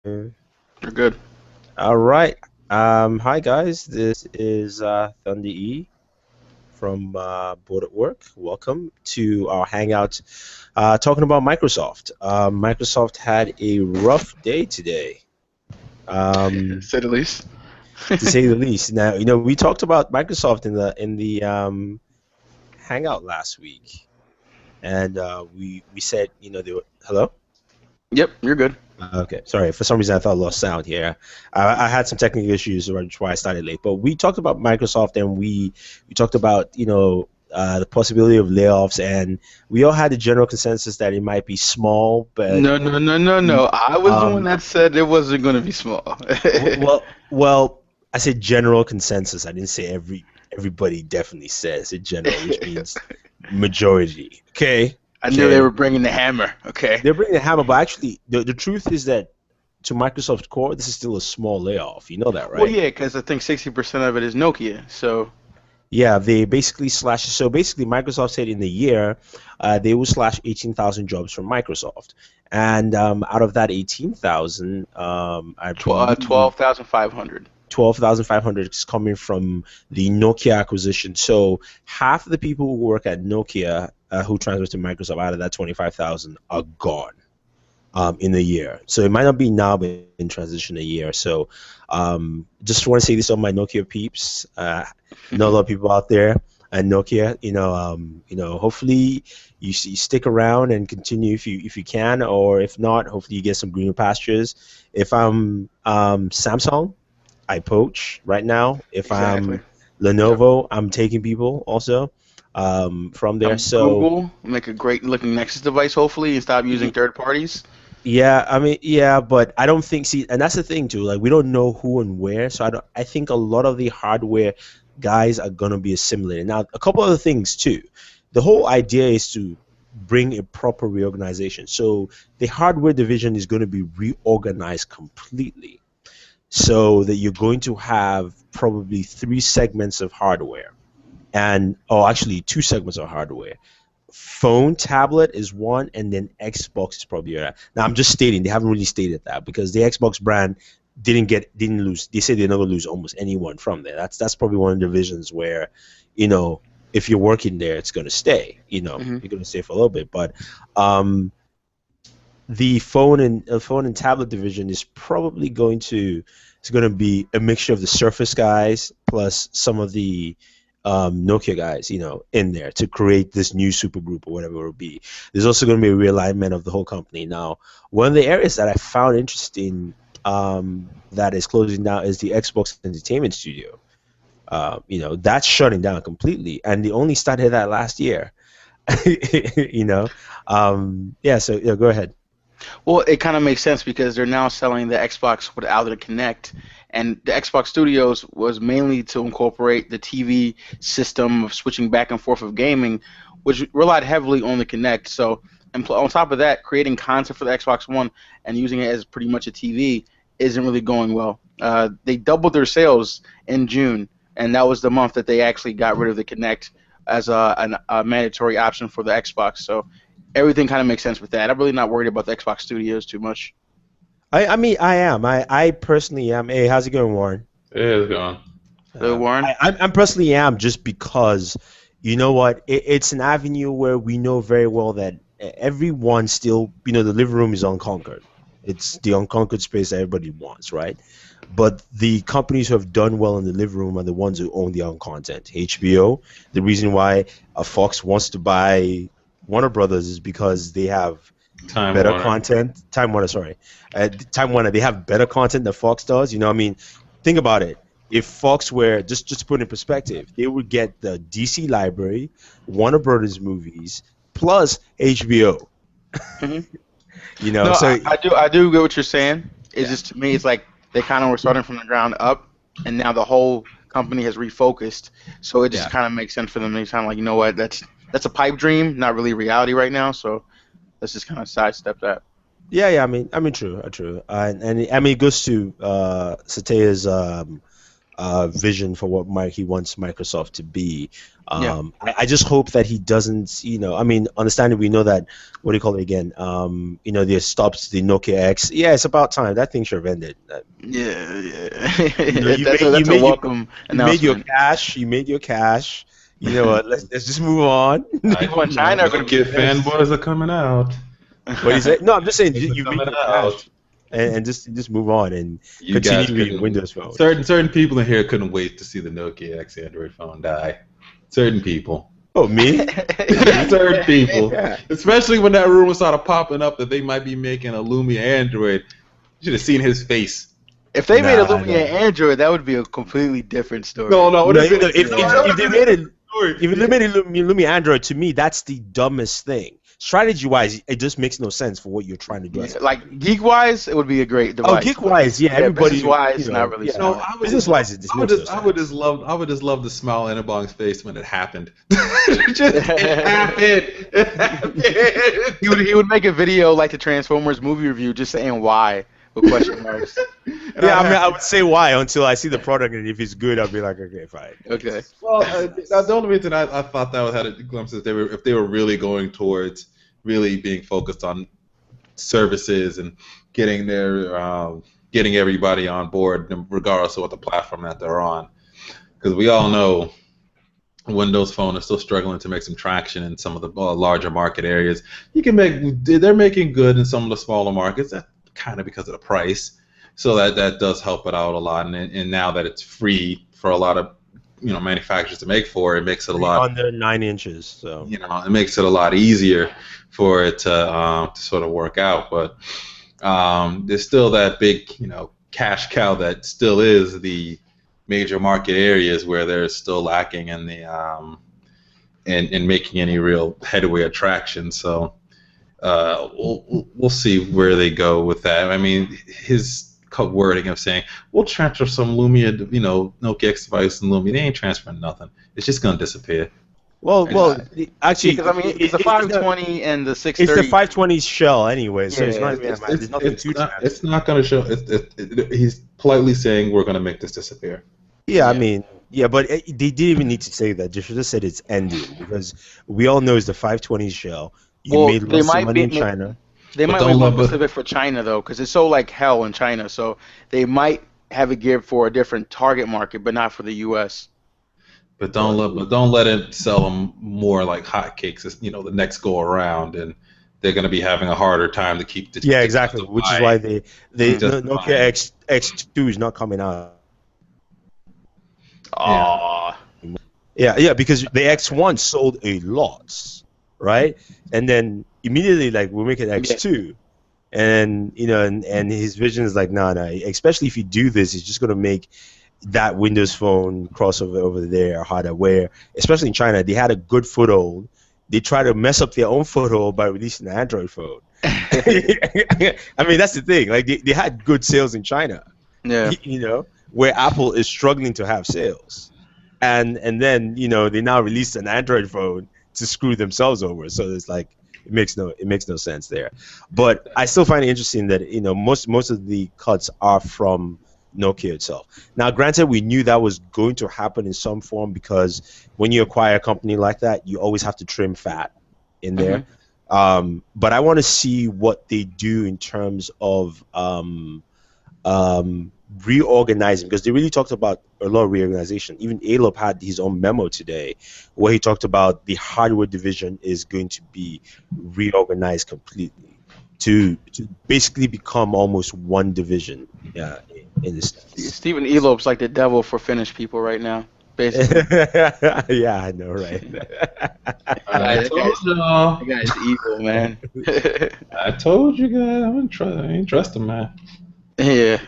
You're good. All right. Hi guys. This is Thunder E from Board at Work. Welcome to our hangout talking about Microsoft. Microsoft had a rough day today, um, Say the least. to say the least. Now, we talked about Microsoft in the hangout last week, and we said, they were, hello. Yep, you're good. Okay, sorry. For some reason, I thought I lost sound here. I had some technical issues, which is why I started late. But we talked about Microsoft, and we talked about the possibility of layoffs, and we all had the general consensus that it might be small, but No, no, no, no, no. I was the one um, that said it wasn't going to be small. well, I said general consensus. I didn't say everybody definitely says it general, which means majority. Okay, I knew they okay. were bringing the hammer. Okay. They're bringing the hammer, but actually, the truth is that to Microsoft's core, this is still a small layoff. You know that, Well, right? yeah, because I think 60% of it is Nokia. So, Yeah, they basically slash. So basically, Microsoft said in the year, they will slash 18,000 jobs from Microsoft, and out of that 18,000, I believe 12,500. 12,500 is coming from the Nokia acquisition. So half of the people who work at Nokia who transfer to Microsoft out of that 25,000 are gone in a year. So it might not be now, but in transition a year. So just want to say this on my Nokia peeps. Know a lot of people out there at Nokia. Hopefully you stick around and continue if you can, or if not, hopefully you get some greener pastures. If I'm Samsung, I poach right now. If Exactly. I'm Yep. Lenovo, I'm taking people also from there. So. Google, make a great looking Nexus device, hopefully, and stop using third parties. Yeah, I mean, yeah, but I don't think, see, and that's the thing too. Like, we don't know who and where, so I think a lot of the hardware guys are gonna be assimilated. Now, a couple other things too. The whole idea is to bring a proper reorganization. So the hardware division is going to be reorganized completely, so that you're going to have probably three segments of hardware, and oh, actually two segments of hardware. Phone, tablet is one, and then Xbox is probably that. Now I'm just stating, they haven't really stated that, because the Xbox brand didn't lose. They said they're not gonna lose almost anyone from there. That's probably one of the divisions where, you know, if you're working there, it's gonna stay. Hmm. You're gonna stay for a little bit. But um, the phone and tablet division is probably going to be a mixture of the Surface guys plus some of the Nokia guys, in there to create this new super group or whatever it will be. There's also going to be a realignment of the whole company. Now, one of the areas that I found interesting, that is closing down, is the Xbox Entertainment Studio. That's shutting down completely, and they only started that last year. you know, yeah. So yeah, go ahead. Well, it kind of makes sense because they're now selling the Xbox without the Kinect, and the Xbox Studios was mainly to incorporate the TV system of switching back and forth of gaming, which relied heavily on the Kinect. So, and on top of that, creating content for the Xbox One and using it as pretty much a TV isn't really going well. They doubled their sales in June, and that was the month that they actually got rid of the Kinect as a mandatory option for the Xbox. So everything kind of makes sense with that. I'm really not worried about the Xbox Studios too much. I mean, I am. I personally am. Hey, how's it going, Warren? It is gone. Warren. I'm personally am, just because, you know what? It's an avenue where we know very well that everyone still, the living room is unconquered. It's the unconquered space that everybody wants, right? But the companies who have done well in the living room are the ones who own their own content. HBO, the reason why Fox wants to buy Warner Brothers is because they have Time better Warner. content. Time Warner, sorry. Time Warner, they have better content than Fox does. I mean, think about it. If Fox were, just to put it in perspective, they would get the DC library, Warner Brothers movies, plus HBO. Hmm. No, So I do get what you're saying. It's yeah, just to me, it's like they kind of were starting from the ground up, and now the whole company has refocused. So it just yeah, kind of makes sense for them. They kind of like, you know what, that's a pipe dream, not really reality right now. So let's just kind of sidestep that. yeah. I mean, true, true. And I mean, it goes to Satea's vision for what he wants Microsoft to be. Yeah. I just hope that he doesn't, I mean, understanding we know that, what do you call it again? They stopped the Nokia X. Yeah, it's about time. That thing should have ended. Yeah, yeah. You That's made a you that's a made you welcome you made your announcement. cash. You made your cash. You know what? Let's just move on. People in You know, China are going to be Nokia pissed. fanboys are coming out. what do you say? No, I'm just saying Those are you made coming your out. cash, and just move on and You guys continue with your couldn't. Windows Phone. Certain people in here couldn't wait to see the Nokia X Android phone die. Certain people. Oh, me? Me? Certain people. Yeah. Especially when that rumor started popping up that they might be making a Lumia Android. You should have seen his face. If they made a Nah, Lumia nah. Android, that would be a completely different story. No, no, it would No, have been. if No, if that if would they have made been it, a story. if they made it Lumia Android, to me, that's the dumbest thing. Strategy wise, it just makes no sense for what you're trying to do. Yeah, like geek wise, it would be a great Oh, device. geek wise, yeah, Yeah, everybody, business wise, not really yeah. No, so much. I would Business just, wise, it just I would makes no just, sense. I would just love the smile on Inbong's face when it happened. It happened. It happened. He would make a video like the Transformers movie review, just saying why with question marks. And Yeah, I'd I mean, have I to- would say why until I see the product, and if it's good, I'll be like, okay, fine. Okay. Well, the only reason I thought that was had a glimpse is if they were really going towards really being focused on services and getting getting everybody on board, regardless of what the platform that they're on. Because we all know Windows Phone is still struggling to make some traction in some of the larger market areas. They're making good in some of the smaller markets. That kind of because of the price, so that does help it out a lot. And now that it's free for a lot of manufacturers to make for, it makes it a lot. Under 9 inches, so It makes it a lot easier for it to sort of work out. But there's still that big cash cow that still is the major market areas where they're still lacking in the in making any real headway attraction. So we'll see where they go with that. I mean, his wording of saying we'll transfer some Lumia, Nokia X device and Lumia, they ain't transferring nothing. It's just gonna disappear. well, actually, Because I mean, it's the it's 520 and the the 630. 520 shell anyway, so it's Yeah, not even that much. There's nothing to transfer. It's not gonna show. He's politely saying we're gonna make this disappear. Yeah, I Yeah. mean, yeah, but they didn't even need to say that. They should have said it's ending because we all know it's the 520 shell. You Well, made they lots of might money in be. China. They But might don't wait more let- but- specific for China though, because it's so like hell in China. So they might have it geared for a different target market, but not for the U.S. But don't let it sell them more like hotcakes. The next go around, and they're gonna be having a harder time to keep. Yeah, exactly. Which is why they Just Nokia fine. X2 is not coming out. Aw. Yeah, because the X1 sold a lot, right? And then immediately, like, we'll make an X2, and and his vision is like, nah, especially if you do this, it's just gonna make that Windows Phone crossover over there harder. Where, especially in China, they had a good foothold. They try to mess up their own foothold by releasing an Android phone. I mean, that's the thing. Like, they had good sales in China. Yeah. Where Apple is struggling to have sales, and then they now released an Android phone to screw themselves over. So it's like it makes no sense there. But I still find it interesting that most of the cuts are from Nokia itself. Now, granted, we knew that was going to happen in some form because when you acquire a company like that, you always have to trim fat in there. But I want to see what they do in terms of reorganizing, because they really talked about a lot of reorganization. Even Alop had his own memo today where he talked about the hardware division is going to be reorganized completely to basically become almost one division in this sense. Stephen Elop's like the devil for Finnish people right now, basically. Yeah, I know, right? I told y'all. That guy's evil, man. I told you guys. I ain't trust him, man. Yeah.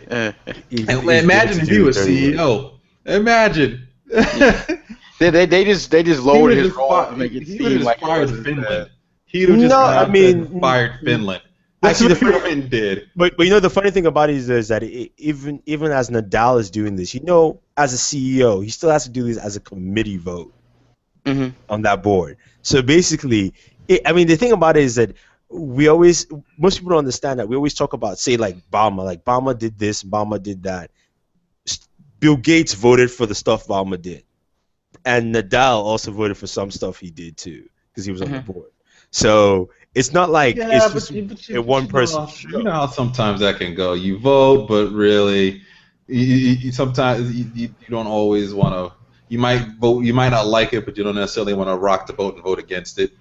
He's Imagine going to if do he was very well. CEO. Imagine. They just lowered He his would've role just to make it he seem would've like just fired it was Finland. He'd have just No, gone I mean, fired Finland. actually, That's the what funny- Finland did. But the funny thing about it is that even as Nadal is doing this, as a CEO, he still has to do this as a committee vote Hmm. on that board. So basically, the thing about it is that most people don't understand that we always talk about, say, like Bama did this, Bama did that. Bill Gates voted for the stuff Balmer did, and Nadal also voted for some stuff he did too because he was on the board. So it's not like Yeah, it's just a but one person you know show. how sometimes that can go. You vote, but really, you sometimes you don't always want to. You might vote, you might not like it, but you don't necessarily want to rock the boat and vote against it.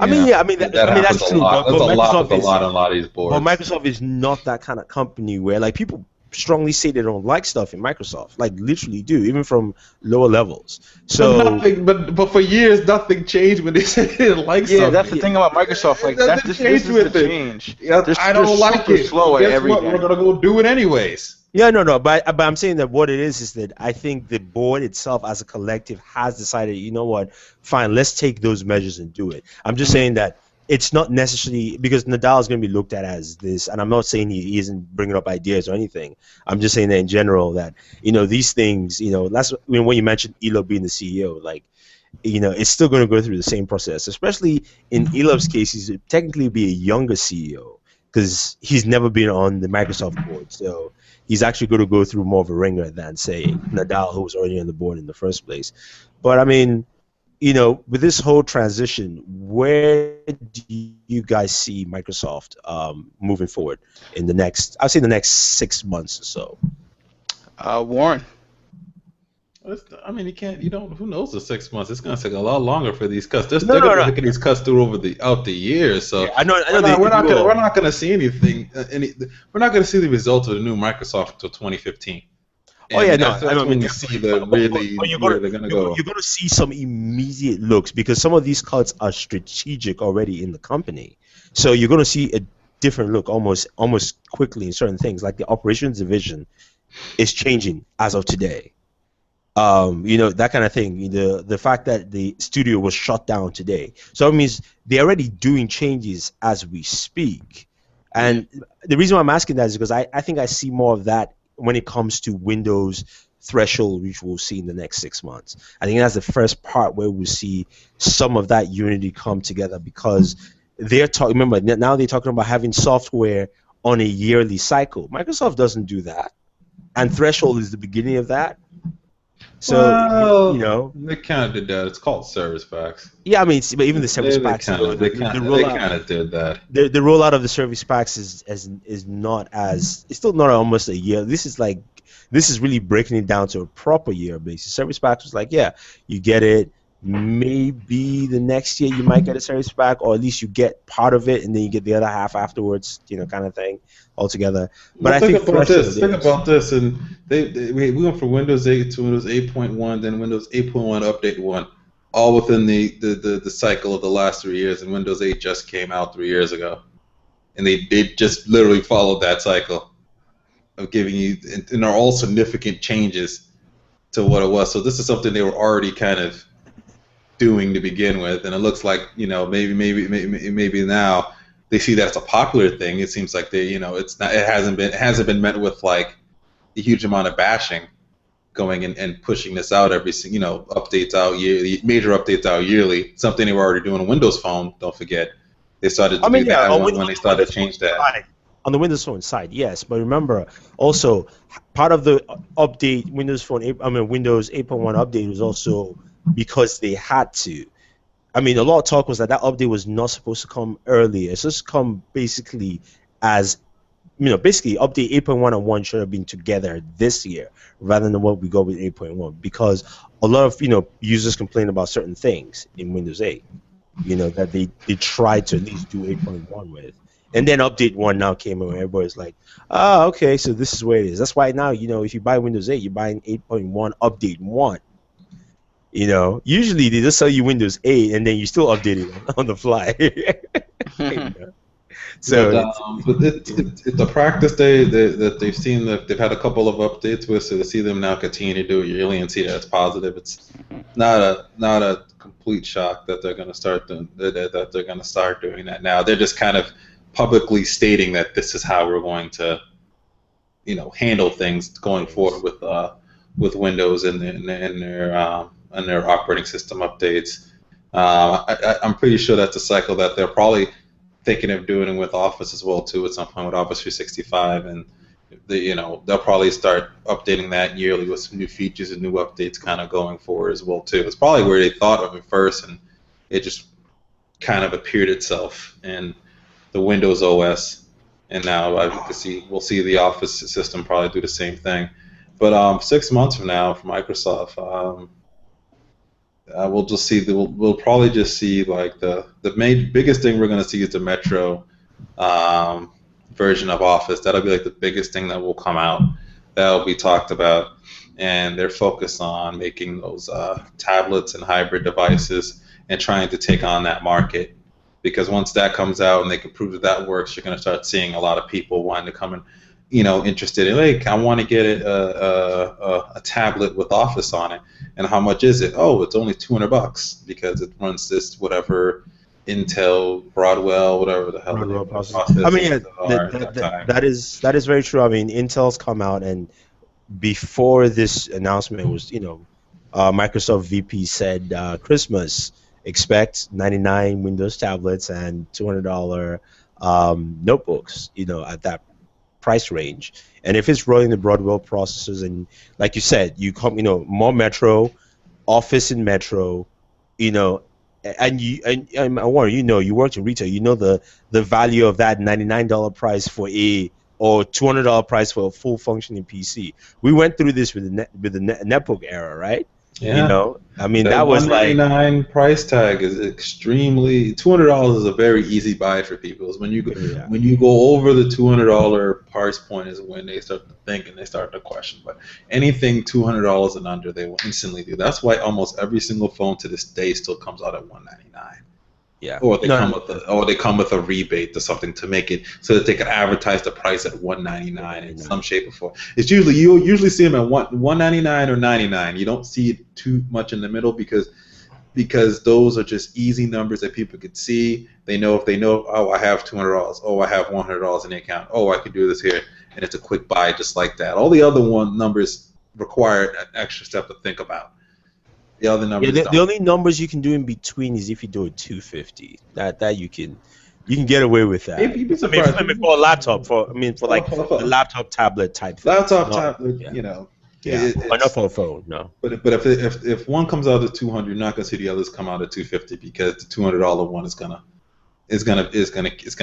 I mean, Yeah, yeah, that I mean that's happens a true, lot. That's but a lot. Microsoft That's a is lot on a lot of these But boards. Microsoft is not that kind of company where like people strongly say they don't like stuff in Microsoft, like literally do, even from lower levels. But So nothing. But for years, nothing changed when they said they didn't like Yeah, that's the something. thing about Microsoft. Like that's Nothing this changed is the with it. change. Yeah, I They're don't like super it. slow at Guess what? We're everything. gonna go do it anyways. yeah, no, but I'm saying that what it is that I think the board itself as a collective has decided, you know what, fine, let's take those measures and do it. I'm just saying that it's not necessarily because Nadal is going to be looked at as this, and I'm not saying he isn't bringing up ideas or anything. I'm just saying that in general that these things, that's when you mentioned Elo being the CEO, like it's still going to go through the same process, especially in Elob's case. He's technically be a younger CEO because he's never been on the Microsoft board. So he's actually going to go through more of a ringer than, say, Nadal, who was already on the board in the first place. But I mean, with this whole transition, where do you guys see Microsoft moving forward in I'd say the next 6 months or so? Warren. I mean, you can't. You don't. Who knows? The 6 months. It's going to take a lot longer for these cuts. They're No, going to no. be looking at these cuts through out the years. So Yeah, I know. we're not going to see anything. We're not going to see the results of the new Microsoft until 2015. Oh yeah, no. That's I mean, when you see the really where they're going to go. You're going to see some immediate looks because some of these cuts are strategic already in the company. So you're going to see a different look almost quickly in certain things, like the operations division is changing as of today. That kind of thing. The fact that the studio was shut down today, so it means they're already doing changes as we speak. And the reason why I'm asking that is because I think I see more of that when it comes to Windows threshold, which we'll see in the next 6 months. I think that's the first part where we'll see some of that unity come together because they're talking. Remember, now they're talking about having software on a yearly cycle. Microsoft doesn't do that, and threshold is the beginning of that. So they kind of did that. It's called service packs. Yeah, I mean, but even the service packs, they kind of did that. The rollout of the service packs is not as, it's still not almost a year. This is really breaking it down to a proper year basis. Service packs was like, yeah, you get it. Maybe the next year you might get a service pack, or at least you get part of it, and then you get the other half afterwards, kind of thing altogether. But I think about this, and we went from Windows 8 to Windows 8.1, then Windows 8.1 Update 1, all within the cycle of the last 3 years, and Windows 8 just came out 3 years ago, and they just literally followed that cycle of giving you, and are all significant changes to what it was. So this is something they were already kind of doing to begin with, and it looks like maybe now they see that it's a popular thing. It seems like it hasn't been met with like a huge amount of bashing going and pushing this out updates out yearly, major updates out yearly, something they were already doing on Windows Phone. Don't forget they started to do that when they started to change that. On the Windows Phone side, yes, but remember also part of the update Windows 8.1 update was also because they had to. I mean, a lot of talk was that update was not supposed to come earlier. It's supposed to come basically as, basically update 8.1 and 1 should have been together this year rather than what we go with 8.1, because a lot of, users complain about certain things in Windows 8, that they tried to at least do 8.1 with. And then update 1 now came in, and everybody's like, oh, okay, so this is where it is. That's why now, if you buy Windows 8, you're buying 8.1 update 1. Usually they just sell you Windows 8 and then you still update it on the fly. So, but it's a practice that they've seen, that they've had a couple of updates with, so to see them now continue to do it yearly and see that it's positive, it's not a complete shock that they're going to start doing that now. They're just kind of publicly stating that this is how we're going to, handle things going forward with Windows and their operating system updates. I'm pretty sure that's a cycle that they're probably thinking of doing with Office as well too at some point with Office 365 and they'll probably start updating that yearly with some new features and new updates kind of going forward as well too. It's probably where they thought of it first, and it just kind of appeared itself in the Windows OS, and now we'll see the Office system probably do the same thing. But 6 months from now, for Microsoft, we'll probably just see like the biggest thing we're going to see is the Metro version of Office. That'll be like the biggest thing that will come out. That'll be talked about, and they're focused on making those tablets and hybrid devices and trying to take on that market. Because once that comes out and they can prove that that works, you're going to start seeing a lot of people wanting to come in, interested in, like, I want to get a tablet with Office on it. And how much is it? Oh, it's only $200 because it runs this whatever Intel Broadwell, whatever the hell Broadwell processor. I mean, yeah, that is very true. I mean, Intel's come out, and before this announcement was, Microsoft VP said Christmas, expect 99 Windows tablets and $200 notebooks, at that price range. And if it's running the Broadwell processors, and like you said, more Metro, Office in Metro, and Warren, you worked in retail, the value of that $99 price for or $200 price for a full functioning PC. We went through this with the netbook era, right? Yeah. I mean, that was like $199 price tag is extremely. $200 is a very easy buy for people. When you go over the $200 price point is when they start to think and they start to question. But anything $200 and under, they will instantly do. That's why almost every single phone to this day still comes out at $199. Yeah. Or they come with a rebate or something to make it so that they can advertise the price at $199 in some shape or form. It's you usually see them at $199 or $99. You don't see it too much in the middle because those are just easy numbers that people could see. They know if they know, oh, I have $200. Oh, I have $100 in the account. Oh, I can do this here, and it's a quick buy just like that. All the other numbers require an extra step to think about. The other numbers. Yeah, the only numbers you can do in between is if you do a 250. That you can get away with that. You'd be surprised. I mean, for a laptop, for like a laptop tablet type thing. Tablet, Yeah, but not for a phone, no. But if one comes out at 200, you're not gonna see the others come out at 250 because the $200 one is gonna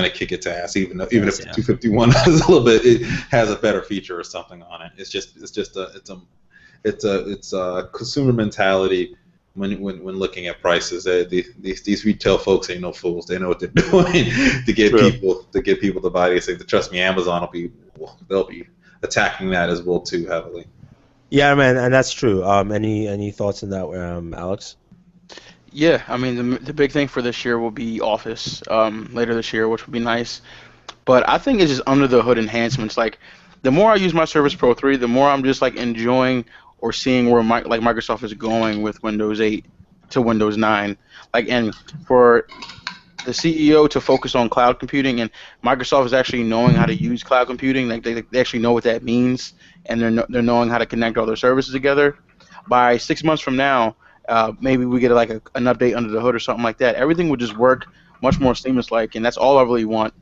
kick its ass. Even if the 251 has a little bit, it has a better feature or something on it. It's a consumer mentality when looking at prices. These retail folks ain't no fools. They know what they're doing to get people to buy these things. Trust me, Amazon they'll be attacking that as well too heavily. Yeah, man, and that's true. Any thoughts on that, Alex? Yeah, I mean the big thing for this year will be Office later this year, which would be nice. But I think it's just under the hood enhancements. Like the more I use my Service Pro 3, the more I'm just like enjoying or seeing where Microsoft is going with Windows 8 to Windows 9. Like, and for the CEO to focus on cloud computing, and Microsoft is actually knowing how to use cloud computing. Like they actually know what that means, and they're knowing how to connect all their services together. By 6 months from now, maybe we get like an update under the hood or something like that. Everything would just work much more seamless-like, and that's all I really want.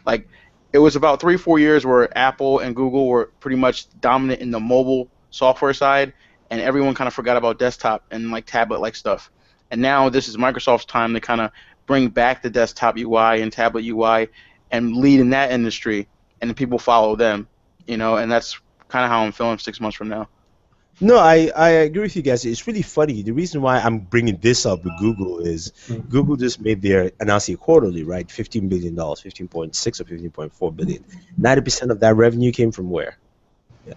Like, it was about 3-4 years where Apple and Google were pretty much dominant in the mobile software side, and everyone kind of forgot about desktop and like tablet-like stuff. And now this is Microsoft's time to kind of bring back the desktop UI and tablet UI and lead in that industry, and people follow them, and that's kind of how I'm feeling 6 months from now. No, I agree with you guys. It's really funny. The reason why I'm bringing this up with Google is Google just announced it quarterly, right? $15 billion, 15.6 or 15.4 billion. 90% of that revenue came from where?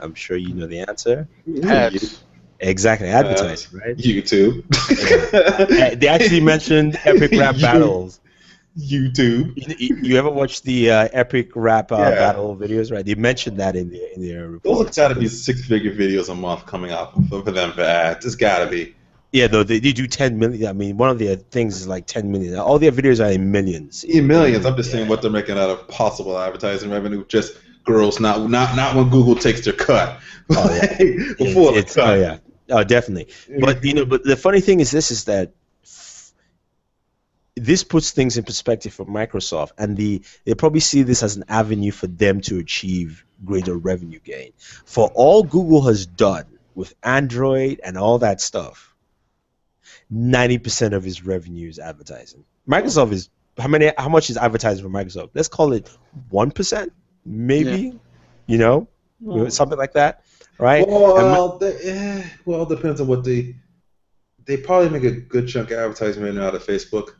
I'm sure you know the answer. Ads. Exactly, advertising, right? YouTube. They actually mentioned epic rap battles. YouTube. You ever watch the epic rap battle videos, right? They mentioned that in their report. Those have got to be 6-figure videos a month coming out for them for ads. It's got to be. Yeah, though they do 10 million. I mean, one of their things is like 10 million. All their videos are in millions. In millions. I'm just saying what they're making out of possible advertising revenue. Just girls, not when Google takes their cut. Oh, yeah. Before the cut. Oh yeah. Oh, definitely. But but the funny thing is this: is that this puts things in perspective for Microsoft, and they probably see this as an avenue for them to achieve greater revenue gain. For all Google has done with Android and all that stuff, 90% of its revenue is advertising. Microsoft is how much is advertising for Microsoft? Let's call it 1%, Yeah. maybe, you know, something like that, right? Well, well, it depends on what they probably make a good chunk of advertising right now out of Facebook.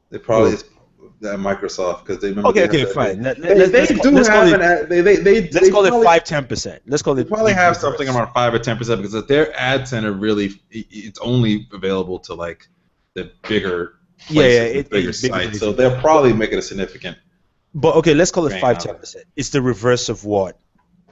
They probably Well, that Microsoft because they remember okay, they have okay, that. fine. Let's call it Let's call it 5-10%. Let's call they it probably the have reverse. something around 5 or 10% because their ad center really it's only available to like the bigger places, the bigger sites. So they'll probably make it a significant. But okay, let's call it Bang 5-10%. It's the reverse of what?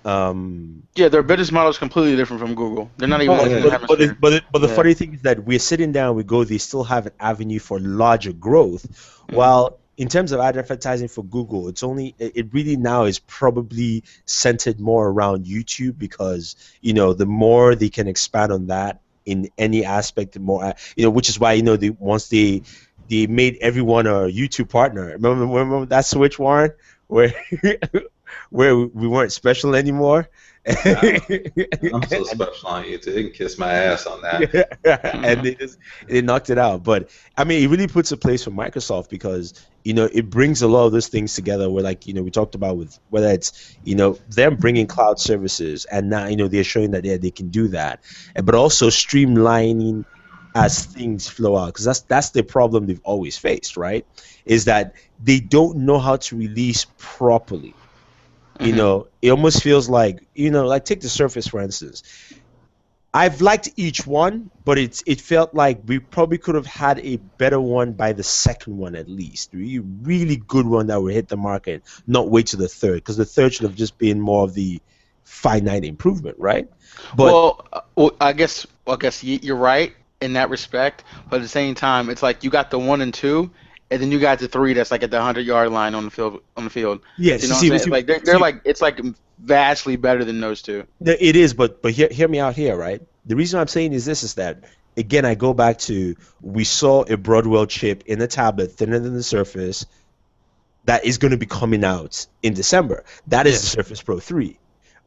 Yeah, their business model is completely different from Google. They're not even looking at But hemisphere. the Yeah. funny thing is that we're sitting down, we go, they still have an avenue for larger growth. While in terms of advertising for Google, it really now is probably centered more around YouTube because, the more they can expand on that in any aspect, the more, which is why, once they made everyone a YouTube partner. Remember that switch, Warren, where where we weren't special anymore. I'm so special on YouTube. They can kiss my ass on that. And they knocked it out. But I mean, it really puts a place for Microsoft because it brings a lot of those things together. Where we talked about with whether it's them bringing cloud services, and now they're showing that they can do that, but also streamlining as things flow out, because that's the problem they've always faced, right? Is that they don't know how to release properly. It almost feels like like take the Surface for instance. I've liked each one, but it felt like we probably could have had a better one by the second one at least. Really good one that would hit the market, not wait to the third, because the third should have just been more of the finite improvement, right? But I guess you're right in that respect, but at the same time, it's like you got the 1 and 2, and then you got the 3 that's like at the 100-yard line on the field. yes, You know what I'm saying? Like they're like it's like vastly better than those two. It is, but hear me out here, right? The reason I'm saying is this is that again I go back to we saw a Broadwell chip in a tablet thinner than the Surface that is going to be coming out in December. That is the Surface Pro 3,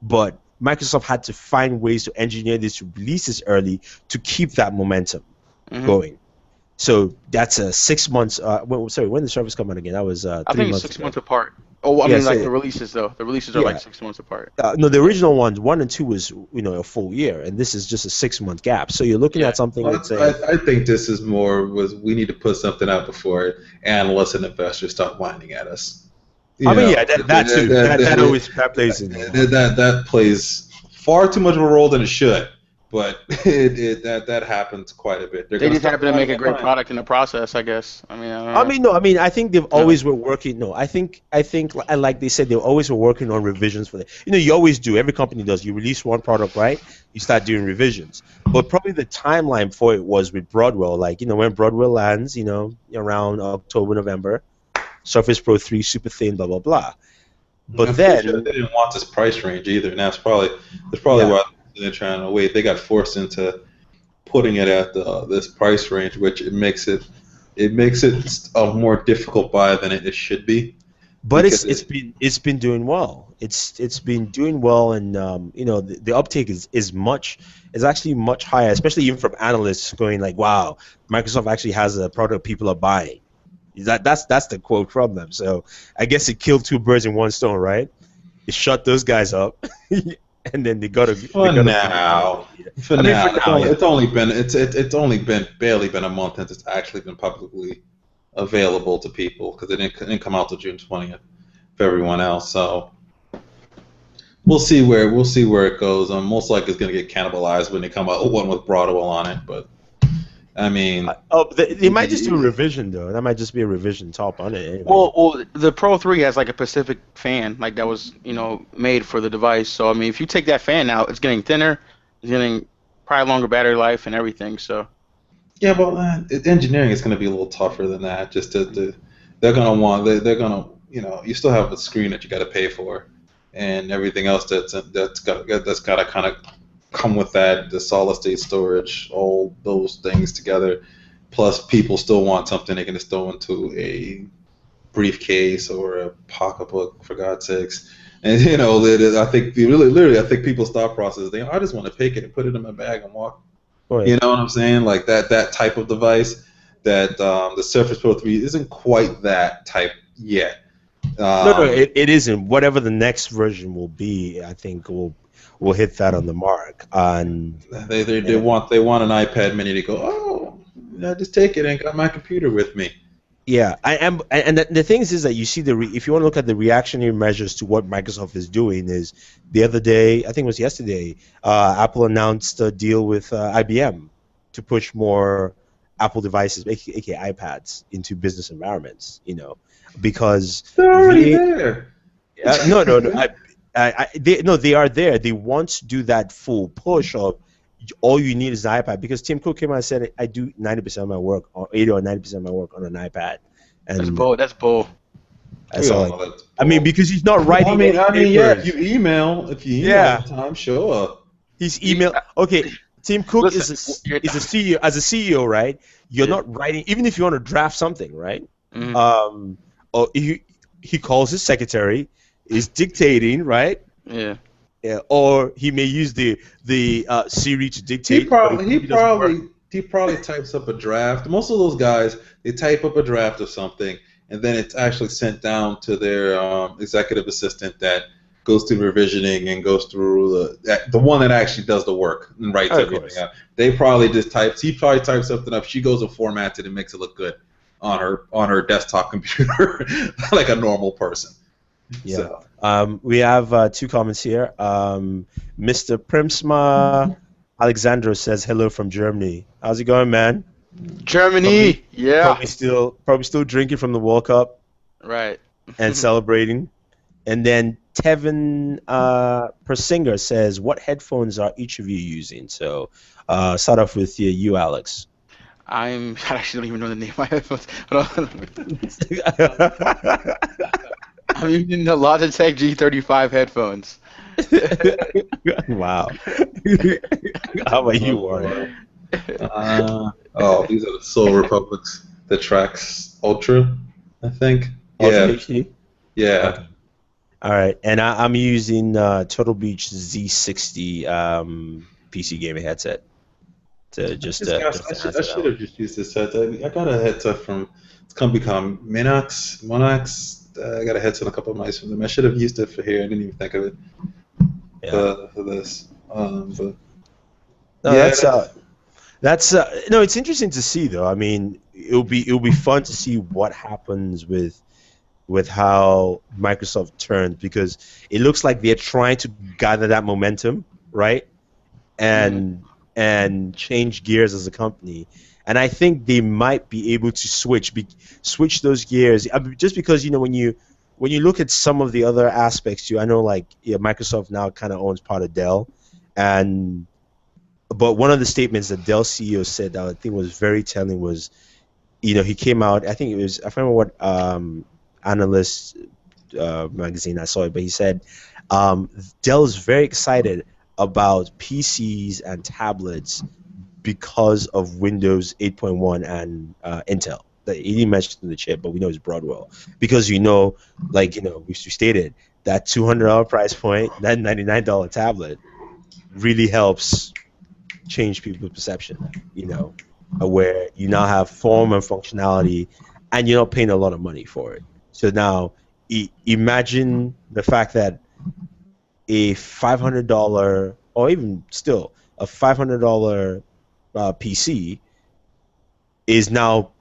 but Microsoft had to find ways to engineer this to release this early to keep that momentum going. So that's 6 months. When did the Surface come out again? That was 3 months. I think it's 6 months apart. Oh, I mean, like the releases though. The releases are like 6 months apart. No, the original ones, 1 and 2, was a full year, and this is just a 6-month gap. So you're looking at something. I think this is more we need to put something out before analysts and investors start whining at us. That too. That always plays in. That plays far too much of a role than it should. But that happens quite a bit. They just happen to make a great product in the process, I guess. I mean, I think they've always were working. No, I think, like they said, they always were working on revisions for it. You always do. Every company does. You release one product, right? You start doing revisions. But probably the timeline for it was with Broadwell. Like, when Broadwell lands, around October, November, Surface Pro 3, super thin, blah blah blah. But then they didn't want this price range either, and that's probably why they're trying to wait. They got forced into putting it at this price range, which it makes it a more difficult buy than it should be. But it's been doing well. It's been doing well, and the uptake is actually much higher, especially even from analysts going like, "Wow, Microsoft actually has a product people are buying." That's the quote from them. So I guess it killed two birds in one stone, right? It shut those guys up. And then they got to now. It's only been barely been a month since it's actually been publicly available to people because it didn't come out till June 20th for everyone else. So we'll see where it goes. Most likely it's going to get cannibalized when they come out with one with Broadwell on it. But I mean, they might just do a revision though. That might just be a revision top on it. Anyway. Well, the Pro 3 has like a Pacific fan, like that was made for the device. So I mean, if you take that fan out, it's getting thinner, it's getting probably longer battery life and everything. So yeah, but engineering is going to be a little tougher than that. Just they're gonna you still have a screen that you got to pay for, and everything else that's got to kind of come with that, the solid state storage, all those things together. Plus, people still want something they can just throw into a briefcase or a pocketbook, for God's sakes. And I think literally, I think people's thought process, I just want to pick it and put it in my bag and walk. Oh, yeah. You know what I'm saying? Like that type of device. That the Surface Pro 3 isn't quite that type yet. No, it isn't. Whatever the next version will be, I think will hit that on the mark. And they want an iPad Mini to go. Oh, yeah, just take it and got my computer with me. Yeah, and the thing is that you see if you want to look at the reactionary measures to what Microsoft is doing is the other day, I think it was yesterday, Apple announced a deal with IBM to push more Apple devices, aka iPads, into business environments. Because they're already there. No. They are there. They want to do that full push of all you need is an iPad, because Tim Cook came out and said, I do 90% of my work, or 80 or 90% of my work on an iPad. And That's bull. That's all. I mean, because he's not writing. I mean, yeah. If you email all the time, sure. He's email. Okay, Tim Cook is a CEO. As a CEO, right? You're not writing, even if you want to draft something, right? Mm-hmm. Or he calls his secretary, is dictating, right? Yeah. Yeah, or he may use the Siri to dictate. He probably types up a draft. Most of those guys, they type up a draft of something, and then it's actually sent down to their executive assistant that goes through revisioning and goes through the one that actually does the work and writes everything out. He probably types something up. She goes and formats it and makes it look good on her desktop computer like a normal person. Yeah. So. We have two comments here. Mr. Primsma Alexandro says hello from Germany. How's it going, man? Germany, probably still drinking from the World Cup, right? And celebrating. And then Tevin Persinger says, "What headphones are each of you using?" So, start off with you, Alex. I actually don't even know the name of my headphones. I'm using the Logitech G35 headphones. Wow. How about you, Warren? These are the Soul Republics, the Trax Ultra, I think. Ultra HD? Yeah. Okay. All right, and I'm using Turtle Beach Z60 PC gaming headset. I should have just used this headset. I got a headset from a company called Monax. I got a headset, a couple of mice from them. I should have used it for here. I didn't even think of it for this. It's interesting to see, though. I mean, it'll be fun to see what happens with how Microsoft turns, because it looks like they're trying to gather that momentum, right? And change gears as a company. And I think they might be able to switch those gears, just because when you look at some of the other aspects too. I know Microsoft now kind of owns part of Dell, but one of the statements that Dell CEO said that I think was very telling was, he came out. I think it was, I remember what analyst magazine I saw it, but he said Dell is very excited about PCs and tablets because of Windows 8.1 and Intel. He didn't mention the chip, but we know it's Broadwell, because we stated that $200 price point, that $99 tablet really helps change people's perception. Where you now have form and functionality, and you're not paying a lot of money for it. So now, imagine the fact that a $500, or even still a $500 PC is now,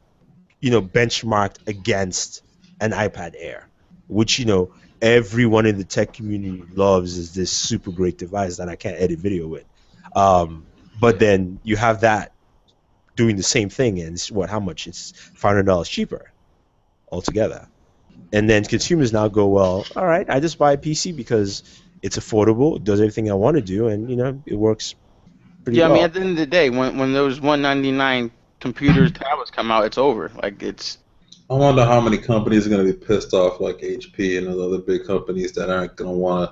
benchmarked against an iPad Air, which everyone in the tech community loves, is this super great device that I can't edit video with. But then you have that doing the same thing, and how much? It's $500 cheaper altogether. And then consumers now go, well, all right, I just buy a PC because it's affordable, it does everything I want to do, and it works pretty well. I mean, at the end of the day, when those $199 computers, tablets come out, it's over. I wonder how many companies are going to be pissed off, like HP and those other big companies that aren't going to want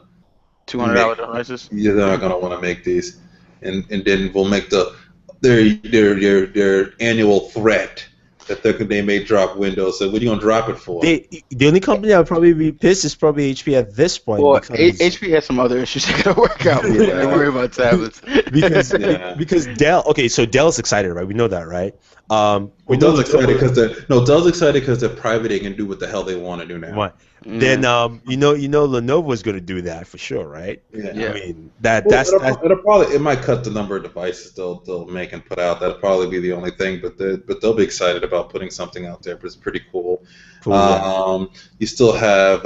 to $200 devices. Yeah, they're not going to want to make these, and then we'll make the their annual threat that they may drop Windows. So what are you gonna drop it for? The only company that would probably be pissed is probably HP at this point, Well, because HP has some other issues they gotta work out before they worry about tablets. because Dell. Okay, so Dell's excited, right? We know that, right? We know Dell's excited because Dell's excited because they're private. They can do what the hell they want to do now. What? Then Lenovo's going to do that for sure, right? Yeah. I mean that's it might cut the number of devices they'll make and put out. That'll probably be the only thing, but they'll be excited about putting something out there. But it's pretty cool. Cool. You still have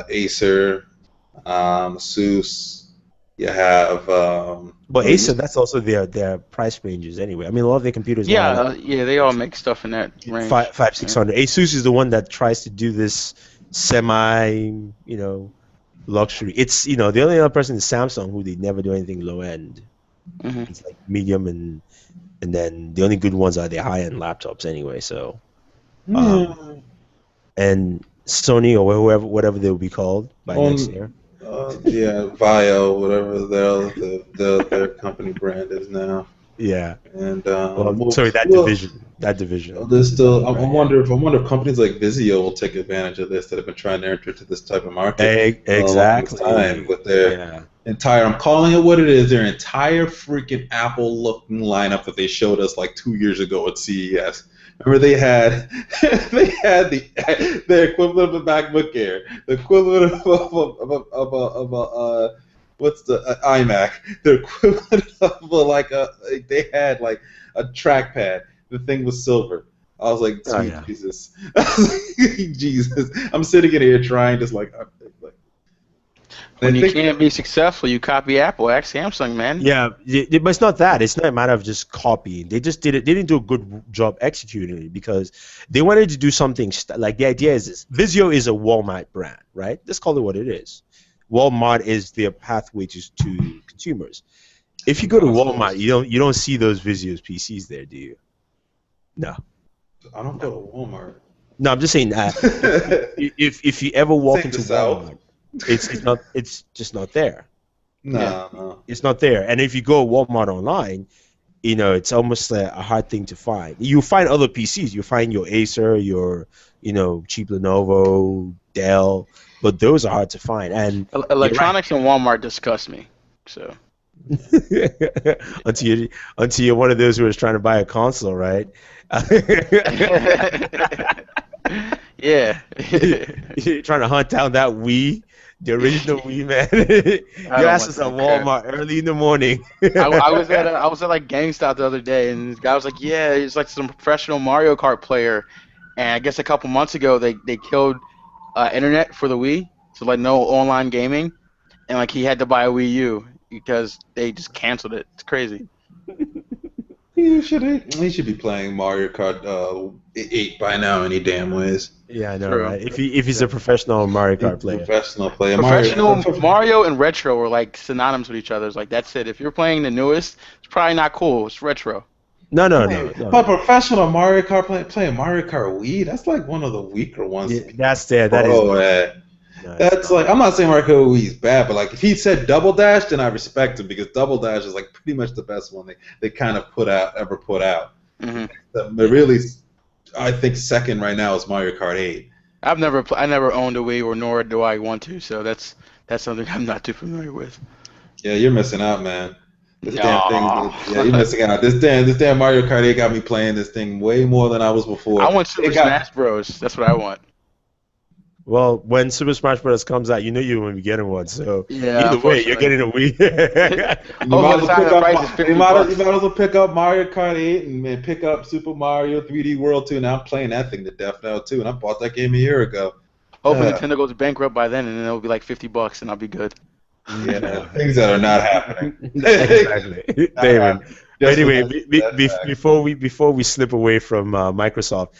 Acer, Asus. You have. But Acer, that's also their price ranges anyway. I mean, a lot of their computers. Yeah, they all make stuff in that range. 500-600. Asus is the one that tries to do this semi, luxury. It's the only other person is Samsung, who they never do anything low end. Mm-hmm. It's like medium and then the only good ones are their high end laptops anyway. So, and Sony or whatever they'll be called by next year. Vio, whatever their company brand is now. Yeah. And division. There's still. I wonder if companies like Vizio will take advantage of this, that have been trying to enter to this type of market. Exactly. Time with their entire. I'm calling it what it is. Their entire freaking Apple looking lineup that they showed us like 2 years ago at CES. Remember they had the equivalent of a MacBook Air, the equivalent of a what's the iMac, the equivalent of they had like a trackpad. The thing was silver. I was like, Jesus, Jesus. I'm sitting in here trying just like. When you can't be successful, you copy Apple. Ask Samsung, man. Yeah, but it's not that. It's not a matter of just copying. They just did it. They didn't do a good job executing it because they wanted to do something like the idea is this. Vizio is a Walmart brand, right? Let's call it what it is. Walmart is their pathway to consumers. If you go to Walmart, you don't see those Vizio's PCs there, do you? No. I don't go to Walmart. No, I'm just saying that if you ever walk into Walmart. It's just not there. No. It's not there. And if you go Walmart online, it's almost a hard thing to find. You find other PCs. You find your Acer, your cheap Lenovo, Dell, but those are hard to find. And electronics in Walmart disgust me. So until you're one of those who is trying to buy a console, right? Yeah. You're trying to hunt down that Wii. The original Wii, man. Your ass was at Walmart early in the morning. I was at like GameStop the other day, and this guy was like, "Yeah, he's like some professional Mario Kart player." And I guess a couple months ago, they killed internet for the Wii, so like no online gaming, and like he had to buy a Wii U because they just canceled it. It's crazy. He should be playing Mario Kart 8 by now any damn ways. Yeah, I know, right? If he's a professional Mario Kart player. Professional player. Mario and retro are like synonymous with each other. It's like that's it. If you're playing the newest, it's probably not cool. It's retro. No. But professional Mario Kart playing Mario Kart Wii, that's like one of the weaker ones. Yeah, that is. That's like, I'm not saying Mario Kart Wii is bad, but like if he said Double Dash, then I respect him because Double Dash is like pretty much the best one they kind of ever put out. Mm-hmm. But really, I think second right now is Mario Kart 8. I never owned a Wii, nor do I want to, so that's something I'm not too familiar with. Yeah, you're missing out, man. This damn thing. Yeah, you're missing out. This damn Mario Kart 8 got me playing this thing way more than I was before. I want Super Smash Bros. That's what I want. Well, when Super Smash Bros. Comes out, you know you're going to be getting one. So yeah, either way, you're getting a Wii. You might as well pick up Mario Kart 8 and pick up Super Mario 3D World 2. Now I'm playing that thing to death now too, and I bought that game a year ago. Hopefully Nintendo goes bankrupt by then, and then it'll be like $50, and I'll be good. Yeah, things that are not happening. Exactly. David. Anyway, before we slip away from Microsoft,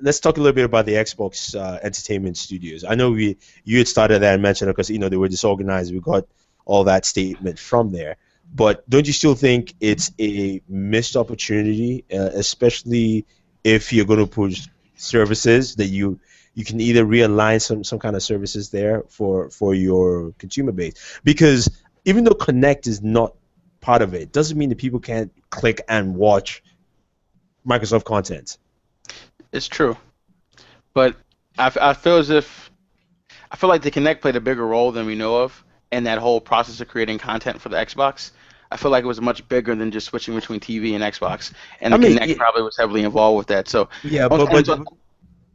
let's talk a little bit about the Xbox Entertainment Studios. I know you had started that and mentioned it because they were disorganized. We got all that statement from there, but don't you still think it's a missed opportunity, especially if you're going to push services that you can either realign some kind of services there for your consumer base? Because even though Connect is not part of it doesn't mean that people can't click and watch Microsoft content. It's true, but I feel as if I feel like the Kinect played a bigger role than we know of in that whole process of creating content for the Xbox. I feel like it was much bigger than just switching between TV and Xbox, and I the mean, Kinect probably was heavily involved with that. So, yeah, oh,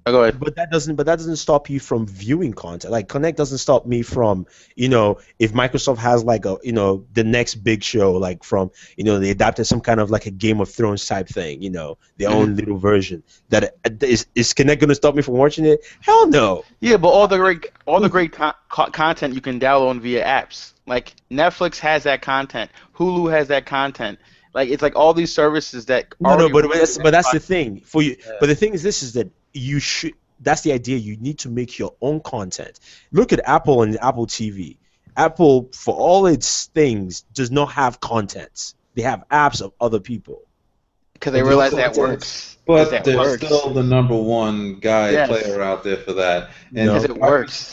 go ahead. but that doesn't stop you from viewing content. Like Connect doesn't stop me from, if Microsoft has like a, the next big show, like from, they adapted some kind of like a Game of Thrones type thing, their own little version. That is Connect gonna stop me from watching it? Hell no. Yeah, but all the great content you can download via apps. Like Netflix has that content, Hulu has that content. Like it's like all these services that No, already but that's the thing for you. Yeah. But the thing is, this is that you should. That's the idea. You need to make your own content. Look at Apple and Apple TV. Apple, for all its things, does not have content. They have apps of other people. Because they realize that works. But they're still the number one player out there for that. And because it works.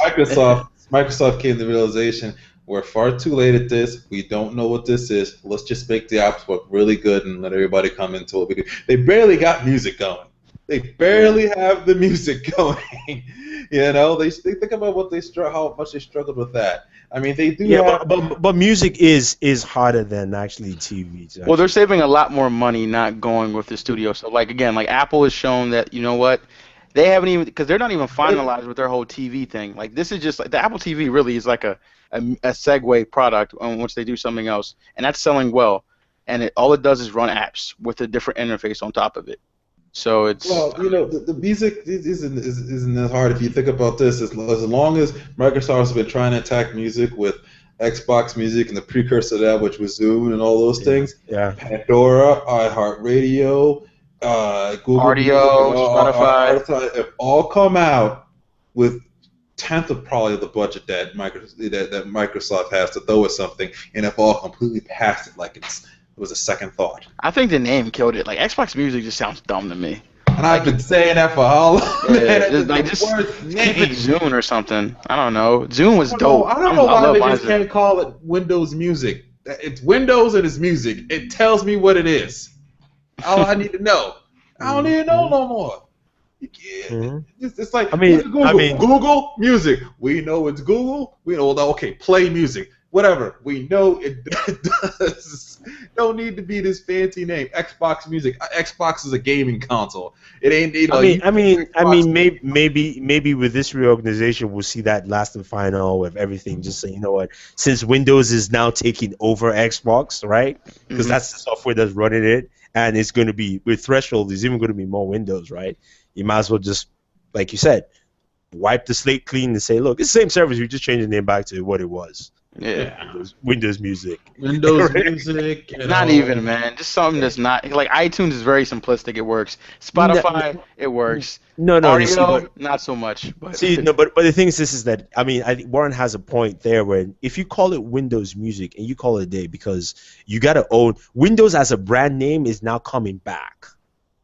Microsoft came to the realization we're far too late at this. We don't know what this is. Let's just make the apps work really good and let everybody come into what we do. They barely got music going. They barely have the music going. They think about how much they struggled with that. I mean, they do. Yeah, but music is harder than actually TV. Well, they're saving a lot more money not going with the studio. So, like again, like Apple has shown that they haven't even because they're not even finalized with their whole TV thing. Like this is just like the Apple TV really is like a segue product on which they do something else, and that's selling well. And all it does is run apps with a different interface on top of it. So it's the music isn't that hard if you think about this. As long as Microsoft has been trying to attack music with Xbox Music and the precursor to that, which was Zune and all those things. Yeah. Pandora, iHeartRadio, Google Audio, Spotify, have all come out with tenth of probably the budget that Microsoft has to throw at something, and have all completely passed it like it was a second thought. I think the name killed it. Like Xbox Music just sounds dumb to me. And I've been saying that for how long? Yeah, just keep it Zune or something. I don't know. Zune was dope. I don't know why they just can't call it Windows Music. It's Windows and it's music. It tells me what it is. All I need to know. I don't need to know no more. It's like Google Music. We know it's Google. We know okay. Play music. Whatever. We know it does. Don't need to be this fancy name. Xbox Music. Xbox is a gaming console. It ain't. Maybe with this reorganization, we'll see that last and final with everything. Just saying, what? Since Windows is now taking over Xbox, right? Because that's the software that's running it, and it's going to be with Threshold. There's even going to be more Windows, right? You might as well just, like you said, wipe the slate clean and say, look, it's the same service. We just changed the name back to what it was. Yeah. Windows Music. Windows Music. Not even, man. Just something that's not like iTunes is very simplistic. It works. Spotify, it works. No. Audio, not so much. But. But the thing is that I think Warren has a point there where if you call it Windows Music and you call it a day because you got to own Windows as a brand name is now coming back,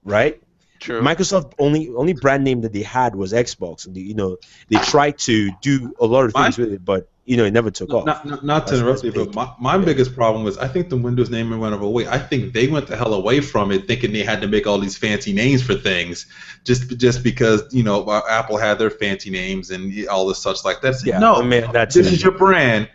right? True. Microsoft only brand name that they had was Xbox, and they tried to do a lot of things with it, but it never took off. Not to interrupt you, but my biggest problem was I think the Windows name went away. I think they went the hell away from it, thinking they had to make all these fancy names for things, just because Apple had their fancy names and all this such like that. This is your brand.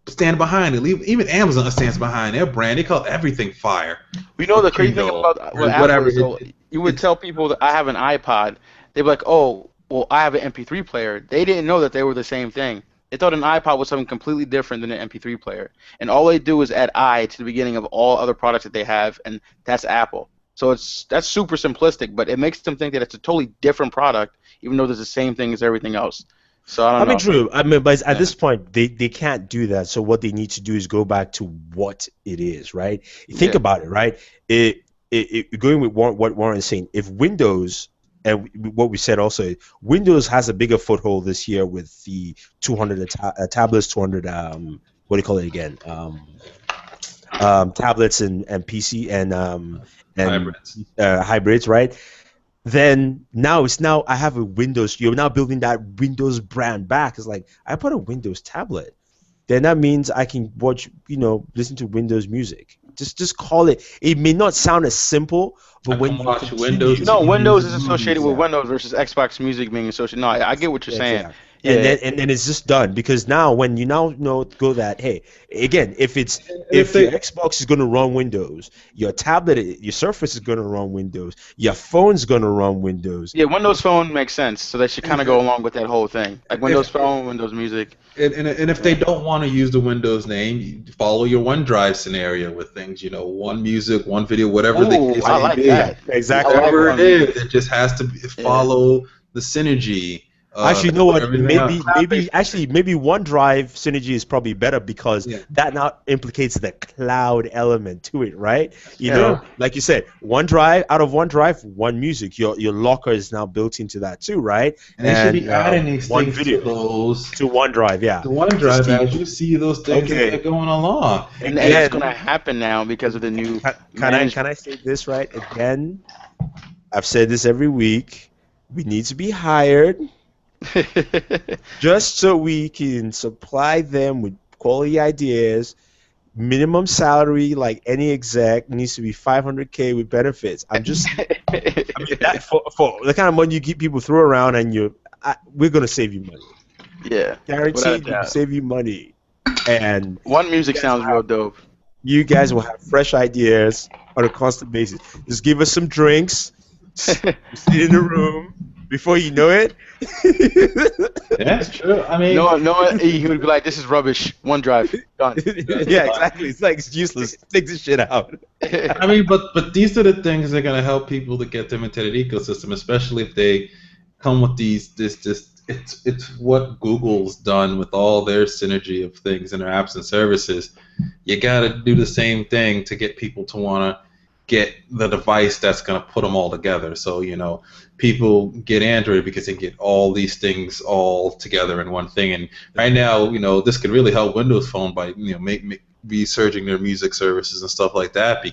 Stand behind it. Even Amazon stands behind their brand. They call everything fire. The crazy thing about Apple is, you would tell people that I have an iPod. They'd be like, oh, well, I have an MP3 player. They didn't know that they were the same thing. They thought an iPod was something completely different than an MP3 player. And all they do is add I to the beginning of all other products that they have, and that's Apple. So that's super simplistic, but it makes them think that it's a totally different product, even though it's the same thing as everything else. So I don't know. True. But at this point, they can't do that. So what they need to do is go back to what it is, right? Think about it, right? Going with what Warren is saying, if Windows, and what we said also, Windows has a bigger foothold this year with the 200 tablets, 200 what do you call it again? Tablets and PC and hybrids, right? Then now I have a Windows. You're now building that Windows brand back. It's like I put a Windows tablet. then that means I can watch, listen to Windows music. Just call it. It may not sound as simple, I but when can you watch Windows continue, No, TVs Windows is and associated movies. with Windows versus Xbox Music being associated. No, I get what you're saying. exactly. And Yeah. then it's just done because now when you now know go that hey again And if if your they Xbox is going to run Windows, your tablet your Surface is going to run Windows, your phone's going to run Windows. Yeah, Windows Phone makes sense, so they should kind of go along with that whole thing. Like if Windows Phone, Windows Music. and if they don't want to use the Windows name, you follow your OneDrive scenario with things, one music, one video, whatever the Ooh, case I may like be. that. Exactly. I like Whatever it one is, music. it just has to Yeah. follow the synergy. Actually, you know what? Everything else. Maybe OneDrive synergy is probably better because Yeah. that now implicates the cloud element to it, right? You Yeah. know, like you said, OneDrive out of OneDrive, one music, your locker is now built into that too, right? And they should be adding these one things video to those to OneDrive, yeah. to OneDrive Just keep- as you see those things Okay. as they're going along. And that's Again, going to happen now because of the new can I say this right? Again, I've said this every week. We need to be hired just so we can supply them with quality ideas. Minimum salary, like any exec, needs to be 500K with benefits. I mean, that for the kind of money you keep people throw around, and we're gonna save you money. Yeah. Guaranteed, we doubt. save you money. And One music sounds real dope. you guys will have fresh ideas on a constant basis. Just give us some drinks, sit in the room. Before you know it, That's true. I mean, no, he would be like, "This is rubbish. OneDrive, done." yeah, exactly. It's like it's useless. Take this shit out. I mean, but these are the things that are going to help people to get them into that ecosystem, especially if they come with it's what Google's done with all their synergy of things in their apps and services. You got to do the same thing to get people to want to get the device that's going to put them all together. So, people get Android because they get all these things all together in one thing. And right now, this could really help Windows Phone by, resurging their music services and stuff like that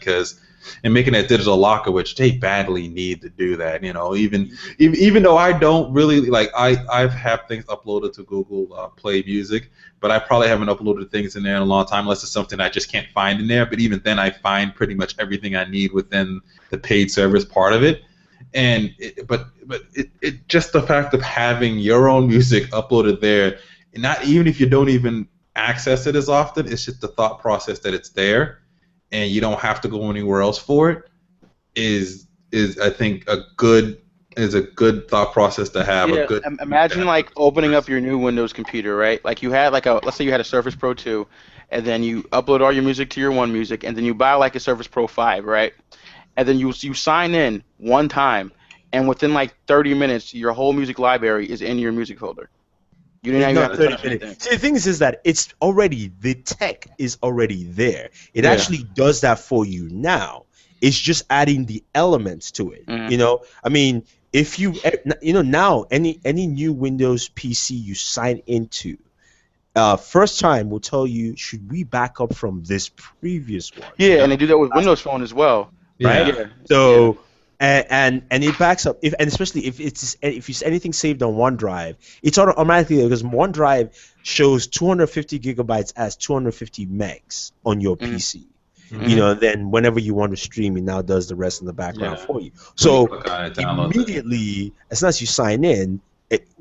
and making that digital locker, which they badly need to do that. Even though I don't really I've had things uploaded to Google Play Music, but I probably haven't uploaded things in there in a long time unless it's something I just can't find in there. But even then, I find pretty much everything I need within the paid service part of it. And it just the fact of having your own music uploaded there, and not even if you don't even access it as often, it's just the thought process that it's there, and you don't have to go anywhere else for it. Is I think a good thought process to have. Yeah, imagine like opening up your new Windows computer, right? Like you had let's say you had a Surface Pro 2, and then you upload all your music to your One Music, and then you buy like a Surface Pro 5, right? And then you sign in one time, and within like 30 minutes, your whole music library is in your music folder. You didn't even have to touch anything. See, the thing is that it's already, the tech is already there. It actually does that for you now. It's just adding the elements to it. Mhm. I mean, if you now any new Windows PC you sign into, first time will tell you, should we back up from this previous one? Yeah, and they do that with Windows Phone as well. Right? Yeah. So and it backs up and especially if it's anything saved on OneDrive, it's automatically, because OneDrive shows 250 gigabytes as 250 megs on your PC. Then whenever you want to stream, it now does the rest in the background for you. So immediately, as soon as you sign in,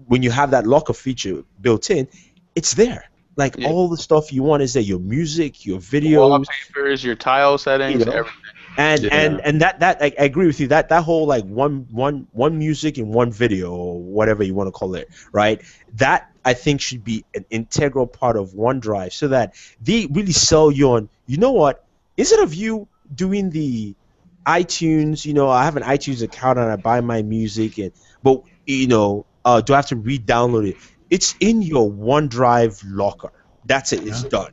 when you have that locker feature built in, it's there. Like all the stuff you want is there. Your music, your video, wallpapers, your tile settings, everything. And that I agree with you. That whole like one music and one video, or whatever you want to call it, right? That I think should be an integral part of OneDrive, so that they really sell you on. You know what? Instead of you doing the iTunes, I have an iTunes account and I buy my music, but do I have to re-download it? It's in your OneDrive locker. That's it. It's done.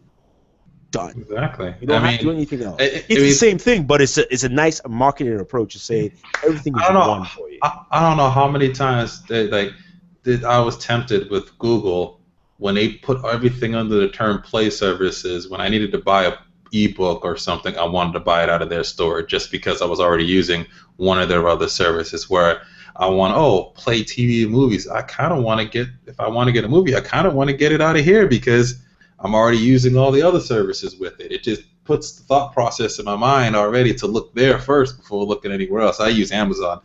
Exactly. You don't have to do anything else. It's the same thing, but it's a nice marketing approach to say everything is one for you. I don't know how many times I was tempted with Google when they put everything under the term Play Services. When I needed to buy a ebook or something, I wanted to buy it out of their store just because I was already using one of their other services. Where I want play TV and movies. I kind of want to get, if I want to get a movie, I kind of want to get it out of here because I'm already using all the other services with it. It just puts the thought process in my mind already to look there first before looking anywhere else. I use Amazon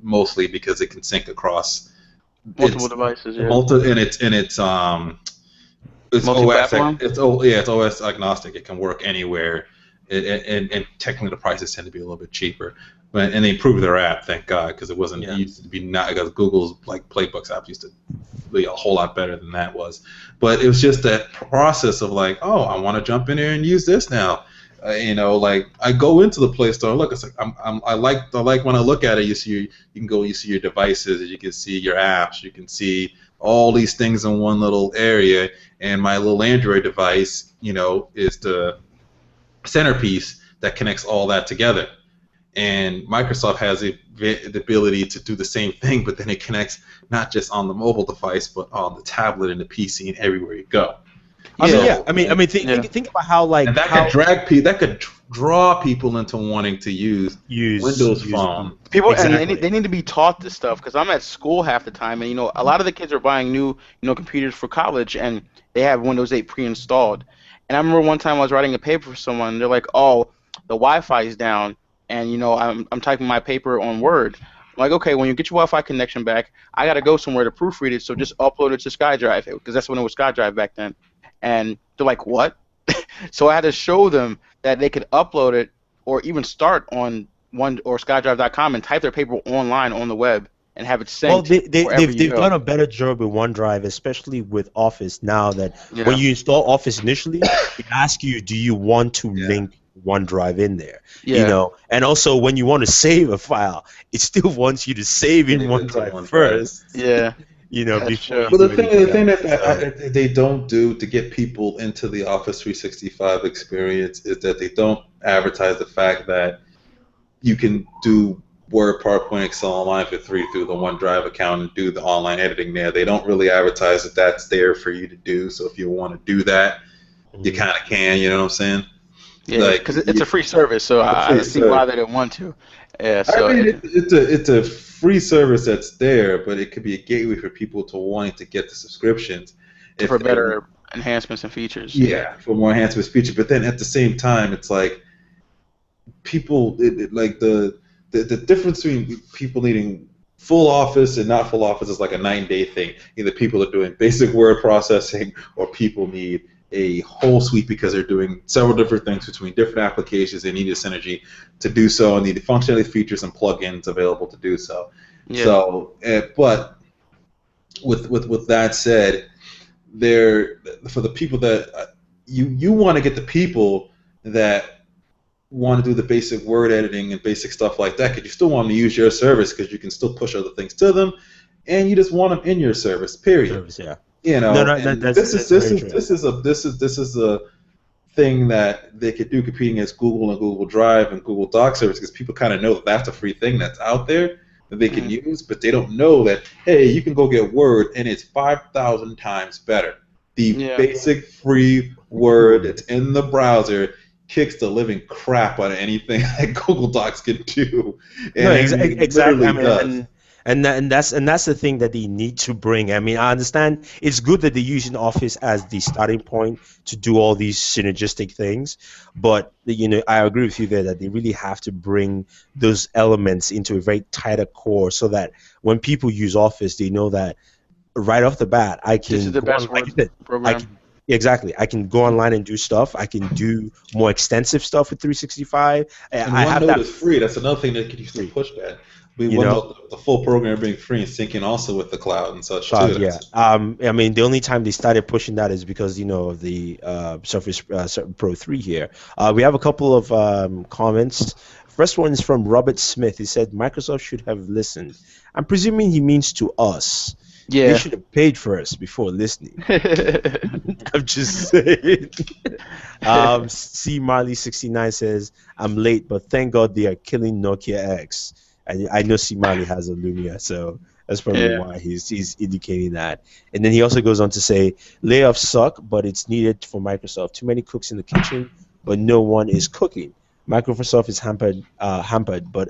mostly because it can sync across Multiple devices, yeah. It's OS. Multi-platform? It's OS agnostic. It can work anywhere, and technically the prices tend to be a little bit cheaper. And they improved their app, thank God, because it wasn't it used to be not because Google's like Playbooks app used to be a whole lot better than that was. But it was just that process of like, oh, I want to jump in here and use this now. Like I go into the Play Store. Look, it's like I like when I look at it. You see your devices. You can see your apps. You can see all these things in one little area. And my little Android device, is the centerpiece that connects all that together. And Microsoft has the ability to do the same thing, but then it connects not just on the mobile device, but on the tablet and the PC and everywhere you go. Think about how and that could draw people into wanting to use Windows Phone. People and they need to be taught this stuff because I'm at school half the time, and a lot of the kids are buying new computers for college, and they have Windows 8 pre-installed. And I remember one time I was writing a paper for someone, and they're like, "Oh, the Wi-Fi is down," and I'm typing my paper on Word. I'm like, okay, when you get your Wi-Fi connection back, I gotta go somewhere to proofread it, so just upload it to SkyDrive because that's when it was SkyDrive back then. And they're like, what? So I had to show them that they could upload it or even start on SkyDrive.com and type their paper online on the web and have it synced. Well, they've done a better job with OneDrive, especially with Office now that when you install Office initially, it asks you, do you want to link OneDrive in there? And also when you want to save a file, it still wants you to save in OneDrive first. Yeah. Before. But the thing that they don't do to get people into the Office 365 experience is that they don't advertise the fact that you can do Word, PowerPoint, Excel online for free through the OneDrive account and do the online editing there. They don't really advertise that that's there for you to do. So if you want to do that, you kind of can. You know what I'm saying? Yeah, because it's a free service, so I see why they didn't want to. Yeah, so it's a free service that's there, but it could be a gateway for people to wanting to get the subscriptions for better enhancements and features. Yeah, for more enhancements and features. But then at the same time, it's like people like the difference between people needing full Office and not full Office is like a 9-day thing. Either people are doing basic word processing or people need a whole suite because they're doing several different things between different applications. They need a synergy to do so and need the functionality, features, and plugins available to do so. Yeah. So, but with that said, for the people that you want to get the people that want to do the basic word editing and basic stuff like that, because you still want them to use your service because you can still push other things to them, and you just want them in your service. Period. Service, yeah. This is a thing that they could do competing against Google and Google Drive and Google Doc service because people kind of know that that's a free thing that's out there that they can use, but they don't know that, hey, you can go get Word and it's 5,000 times better. The basic free Word that's in the browser kicks the living crap out of anything that Google Docs can do. Exactly. And that's the thing that they need to bring. I mean, I understand it's good that they're using Office as the starting point to do all these synergistic things, but I agree with you there that they really have to bring those elements into a very tighter core so that when people use Office, they know that right off the bat, this is the best program. Exactly. I can go online and do stuff. I can do more extensive stuff with 365. And OneNote is free. That's another thing that could use to push that. The full program being free and syncing also with the cloud and such too. Yeah. I mean, the only time they started pushing that is because of the Surface Pro 3 here. We have a couple of comments. First one is from Robert Smith. He said Microsoft should have listened. I'm presuming he means to us. Yeah. They should have paid for us before listening. I'm just saying. C. Marley69 says, I'm late, but thank God they are killing Nokia X. I know C. Marley has a Lumia, so that's probably why he's indicating that. And then he also goes on to say, layoffs suck, but it's needed for Microsoft. Too many cooks in the kitchen, but no one is cooking. Microsoft is hampered, but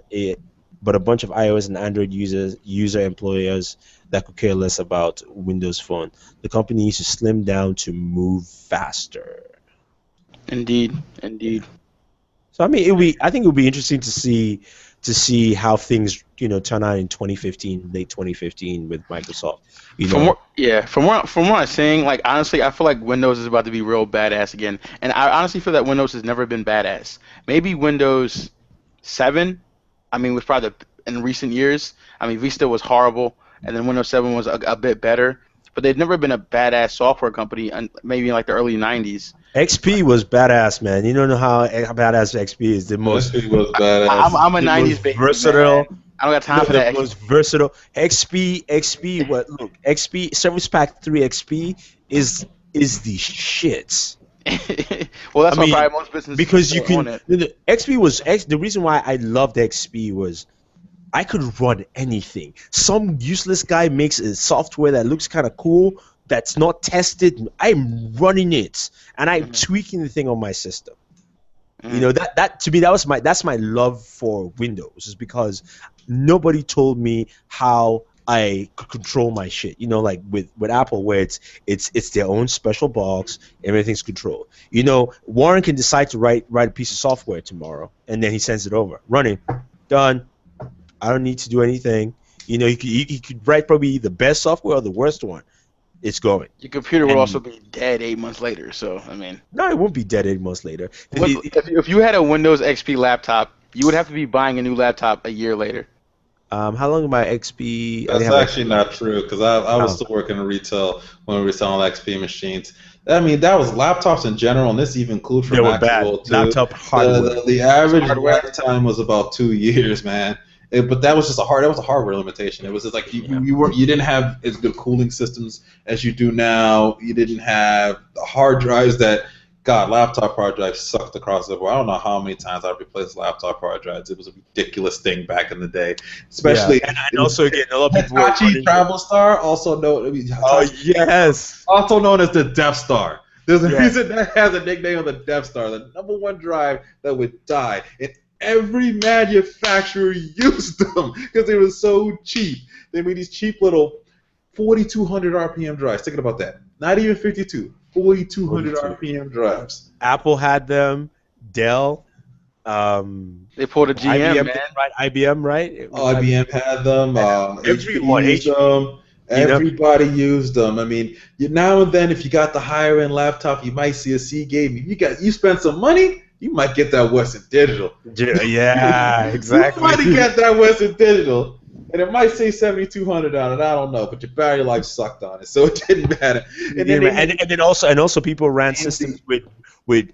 but a bunch of iOS and Android user employers that could care less about Windows Phone. The company needs to slim down to move faster. Indeed, indeed. So I mean, I think it would be interesting to see how things turn out in 2015, late 2015 with Microsoft. From what I'm saying, like honestly, I feel like Windows is about to be real badass again, and I honestly feel that Windows has never been badass. Maybe Windows 7, I mean, was probably in recent years. I mean, Vista was horrible, and then Windows 7 was a bit better, but they've never been a badass software company, and maybe in like the early 90s. XP was badass, man. You don't know how badass XP is. XP was I'm a badass. 90s baby, Versatile. man. I don't got time for that. The most versatile. XP. What? Look, XP Service Pack 3 XP is the shit. Well, that's I why mean, probably most businesses because you own can. it. The reason why I loved XP was I could run anything. Some useless guy makes a software that looks kind of cool that's not tested. I'm running it and I'm tweaking the thing on my system. That to me that's my love for Windows, is because nobody told me how I could control my shit. Like with Apple, where it's their own special box, everything's controlled. Warren can decide to write a piece of software tomorrow, and then he sends it over, running, done. I don't need to do anything. He could write probably the best software or the worst one. It's going. Your computer will also be dead 8 months later. So I mean, no, it won't be dead 8 months later. If you had a Windows XP laptop, you would have to be buying a new laptop a year later. How long am I XP? That's actually not true, because I was still working in retail when we were selling XP machines. I mean, that was laptops in general, and this even includes for Maxwell too. Laptop hardware. The average lifetime was about 2 years, man. But that was just a hardware limitation. It was just like you didn't have as good cooling systems as you do now. You didn't have the hard drives that. God, laptop hard drives sucked across the board. I don't know how many times I've replaced laptop hard drives. It was a ridiculous thing back in the day, especially. Yeah. And also, again, a lot of people. Hitachi Travel Star, also known. Yes. Also known as the Death Star. There's a reason that has a nickname of the Death Star, the #1 drive that would die. And every manufacturer used them because they were so cheap. They made these cheap little 4,200 RPM drives. Thinking about that. Not even 52. 4,200 RPM drives. Apple had them. Dell. They pulled a GM, IBM, man. Right? IBM, right? IBM had them. Everyone used them. Everybody used them. I mean, now and then, if you got the higher end laptop, you might see a Seagate. If you spend some money, you might get that Western Digital. Yeah, exactly. You might get that Western Digital. And it might say 7,200 on it. I don't know, but your battery life sucked on it, so it didn't matter. And then also people ran systems with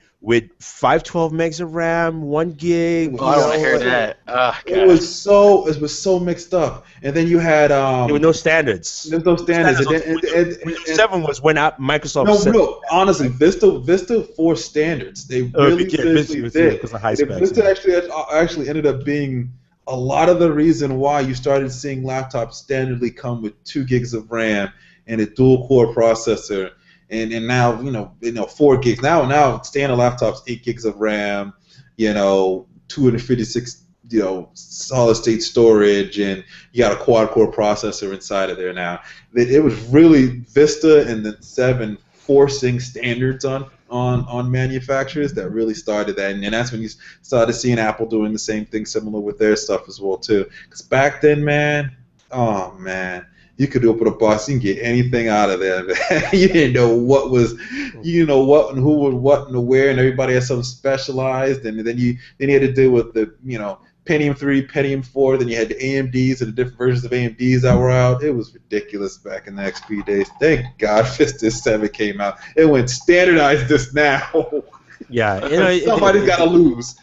512 megs of RAM, 1 gig. Oh, I don't want to hear that. Oh, it was so mixed up. And then you had there were no standards. There's no standards. Windows 7 was when Microsoft. No. Honestly, Vista forced standards. They really did. Vista actually ended up being a lot of the reason why you started seeing laptops standardly come with 2 gigs of RAM and a dual core processor, and now 4 gigs. Now standard laptops 8 gigs of RAM, 256 solid state storage, and you got a quad core processor inside of there now. It was really Vista and the 7 forcing standards on manufacturers that really started that, and that's when you started seeing Apple doing the same thing similar with their stuff as well too. Because back then, man, you could open a box, you can get anything out of there, man. You didn't know what and who was what and where, and everybody had something specialized, and then you had to deal with the Pentium 3, Pentium 4, then you had the AMDs and the different versions of AMDs that were out. It was ridiculous back in the XP days. Thank God Vista 7 came out. It went standardized this now. Yeah, somebody's got to lose.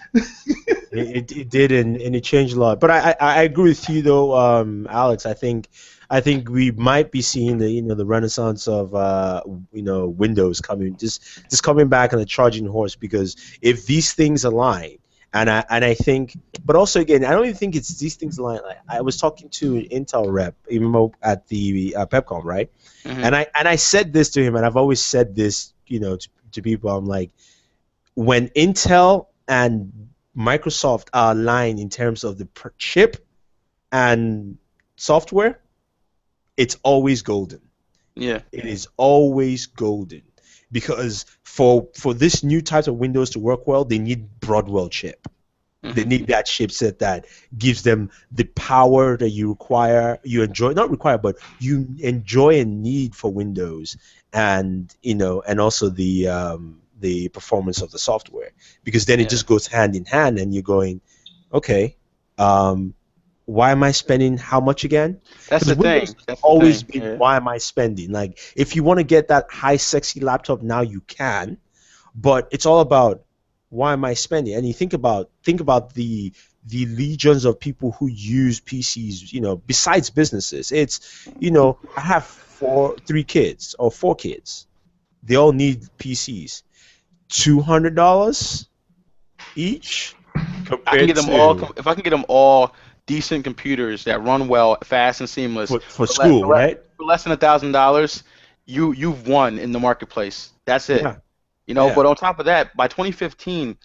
It did, and it changed a lot. But I agree with you though, Alex. I think we might be seeing the renaissance of Windows coming coming back on a charging horse, because if these things align. And I think, but also again, I don't even think it's these things like I was talking to an Intel rep, even at the PepCon, right? Mm-hmm. And I said this to him, and I've always said this, to people. I'm like, when Intel and Microsoft are aligned in terms of the chip, And software, it's always golden. Yeah. It is always golden because for this new type of Windows to work well, they need Broadwell chip. They need that chipset that gives them the power that you require, you enjoy, not require, but you enjoy and need for Windows, and and also the performance of the software, because then it just goes hand in hand, and you're going, okay, why am I spending how much again? That's the thing. Windows has always been, why am I spending? Like, if you want to get that high, sexy laptop now, you can, but it's all about why am I spending? And you think about the legions of people who use PCs, besides businesses. It's, I have three kids or four kids. They all need PCs. $200 each. If I can get them all decent computers that run well, fast and seamless for school, right? For less than $1,000, you've won in the marketplace. That's it. Yeah. But on top of that, by 2015,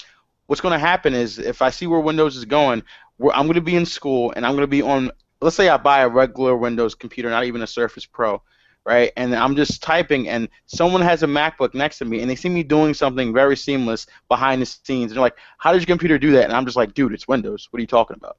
what's going to happen is, if I see where Windows is going, I'm going to be in school and I'm going to be on. Let's say I buy a regular Windows computer, not even a Surface Pro, right? And I'm just typing, and someone has a MacBook next to me, and they see me doing something very seamless behind the scenes, and they're like, "How did your computer do that?" And I'm just like, "Dude, it's Windows. What are you talking about?"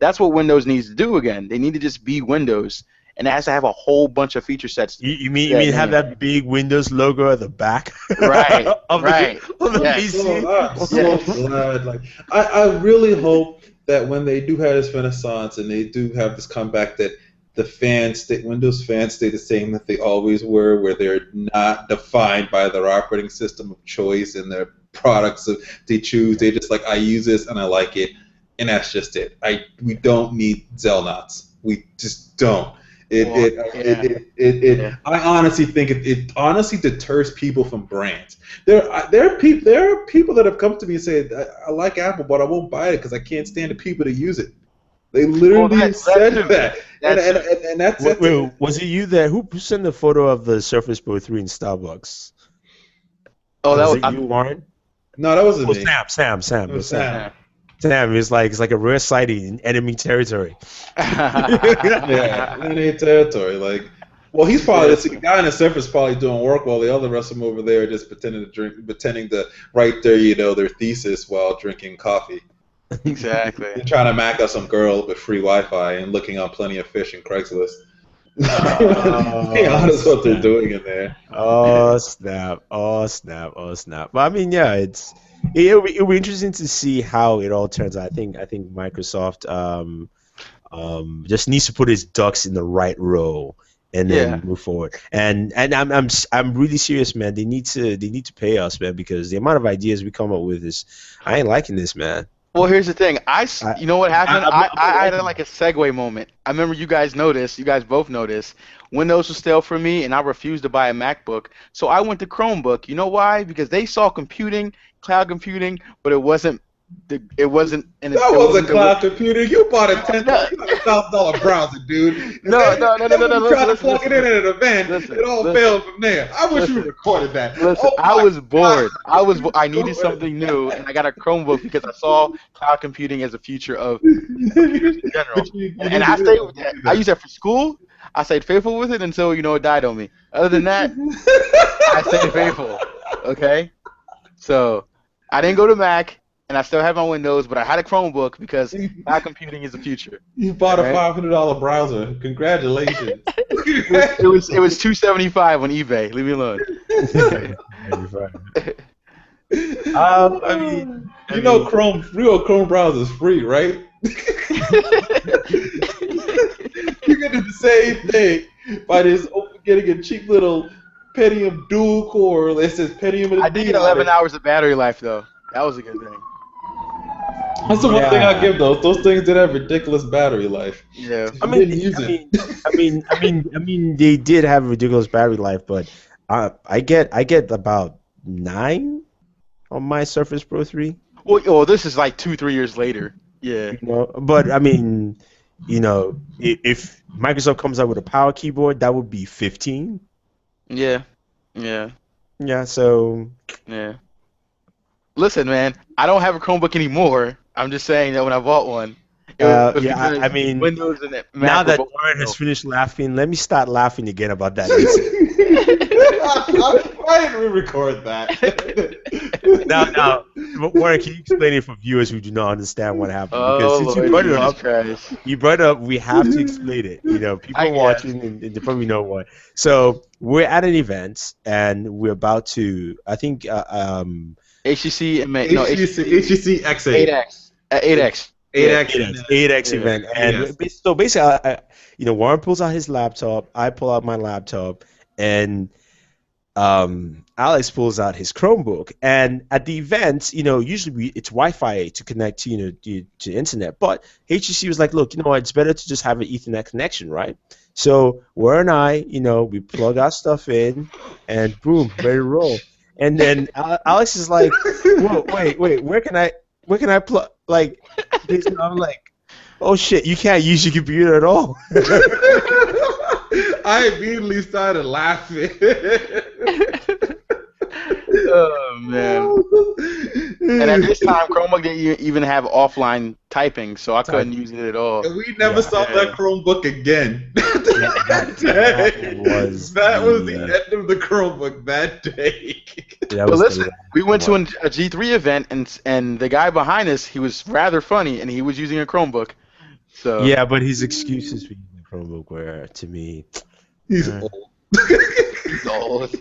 That's what Windows needs to do again. They need to just be Windows, and it has to have a whole bunch of feature sets. You mean have that big Windows logo at the back? Right. of the PC. I'm so glad. Like, I really hope that when they do have this renaissance and they do have this comeback, that the Windows fans stay the same that they always were, where they're not defined by their operating system of choice and their products they choose. They just like, I use this and I like it, and that's just it. We don't need Zelnots. We just don't. I honestly think it honestly deters people from brands. There are people that have come to me and said, I like Apple, but I won't buy it because I can't stand the people that use it. They literally said that. And that's it. Wait, was it you who sent the photo of the Surface Pro 3 in Starbucks? Oh, that was it you, Warren? No, that wasn't me. Sam. It was Sam. Damn, it's like a rare sighting in enemy territory. Yeah, enemy territory. Like, well, he's probably the guy in the Surface probably doing work while the other rest of them over there are just pretending to write their thesis while drinking coffee. Exactly. And trying to mac up some girl with free Wi-Fi and looking on Plenty of Fish and Craigslist. That's what they're doing in there. Oh snap! But I mean, yeah, it'll be interesting to see how it all turns out. I think Microsoft just needs to put its ducks in the right row and then move forward. And I'm really serious, man. They need to pay us, man, because the amount of ideas we come up with I ain't liking this, man. Well, here's the thing. You know what happened? I had like a segue moment. I remember you guys both noticed. Windows was stale for me, and I refused to buy a MacBook. So I went to Chromebook. You know why? Because they saw computing, cloud computing, but it wasn't. It wasn't. That wasn't cloud computing. You bought a $1,000 browser, dude. No. Trying to plug it in at an event. It all failed from there. I wish you recorded that. Listen, I was bored. I needed something new, and I got a Chromebook because I saw cloud computing as a future of computers in general. And I stayed with that. I used that for school. I stayed faithful with it until it died on me. Other than that, I stayed faithful. Okay, so I didn't go to Mac. And I still have my Windows, but I had a Chromebook because cloud computing is the future. You bought a $500 browser. Congratulations. It was $275 on eBay. Leave me alone. Chrome browser is free, right? You get the same thing by getting a cheap little Pentium dual core. It says Pentium. I did get 11 hours of battery life though. That was a good thing. That's the one thing I give those. Those things did have ridiculous battery life. Yeah. I mean, they did have ridiculous battery life, but I get about 9 on my Surface Pro 3. Well, this is like 2-3 years later. Yeah. But I mean, if Microsoft comes out with a power keyboard, that would be 15. Yeah. So. Yeah. Listen, man, I don't have a Chromebook anymore. I'm just saying that when I bought one, It was Yeah, I because mean, Windows and now Mac were that both Warren has built. finished laughing, let me start laughing again about that incident. Why didn't we record that? Now, Warren, can you explain it for viewers who do not understand what happened? Because Oh since you Lord brought it Jesus up, Christ! we have to explain it. People I are guess watching and they probably know what. So we're at an event and we're about to, I think, HTC no HTC HTC HTC X8. 8X 8X. Yeah. 8X and 8X Yeah. event, yes. and so basically, Warren pulls out his laptop, I pull out my laptop, and Alex pulls out his Chromebook. And at the event, usually it's Wi-Fi to connect to to internet, but HTC was like, look, it's better to just have an Ethernet connection, right? So Warren and I, we plug our stuff in, and boom, ready to roll. And then Alex is like, whoa, wait, where can I plug like this? And I'm like, oh shit, you can't use your computer at all. I immediately started laughing. Oh man! And at this time, Chromebook didn't even have offline typing, so I couldn't use it at all. We never Yeah. saw that Chromebook again. that Was the end of the Chromebook that day. That But was listen, the we went to one. a G3 event, and the guy behind us, he was rather funny, and he was using a Chromebook. So Yeah, but his excuses for using the Chromebook were, to me, He's Uh. old. he's old.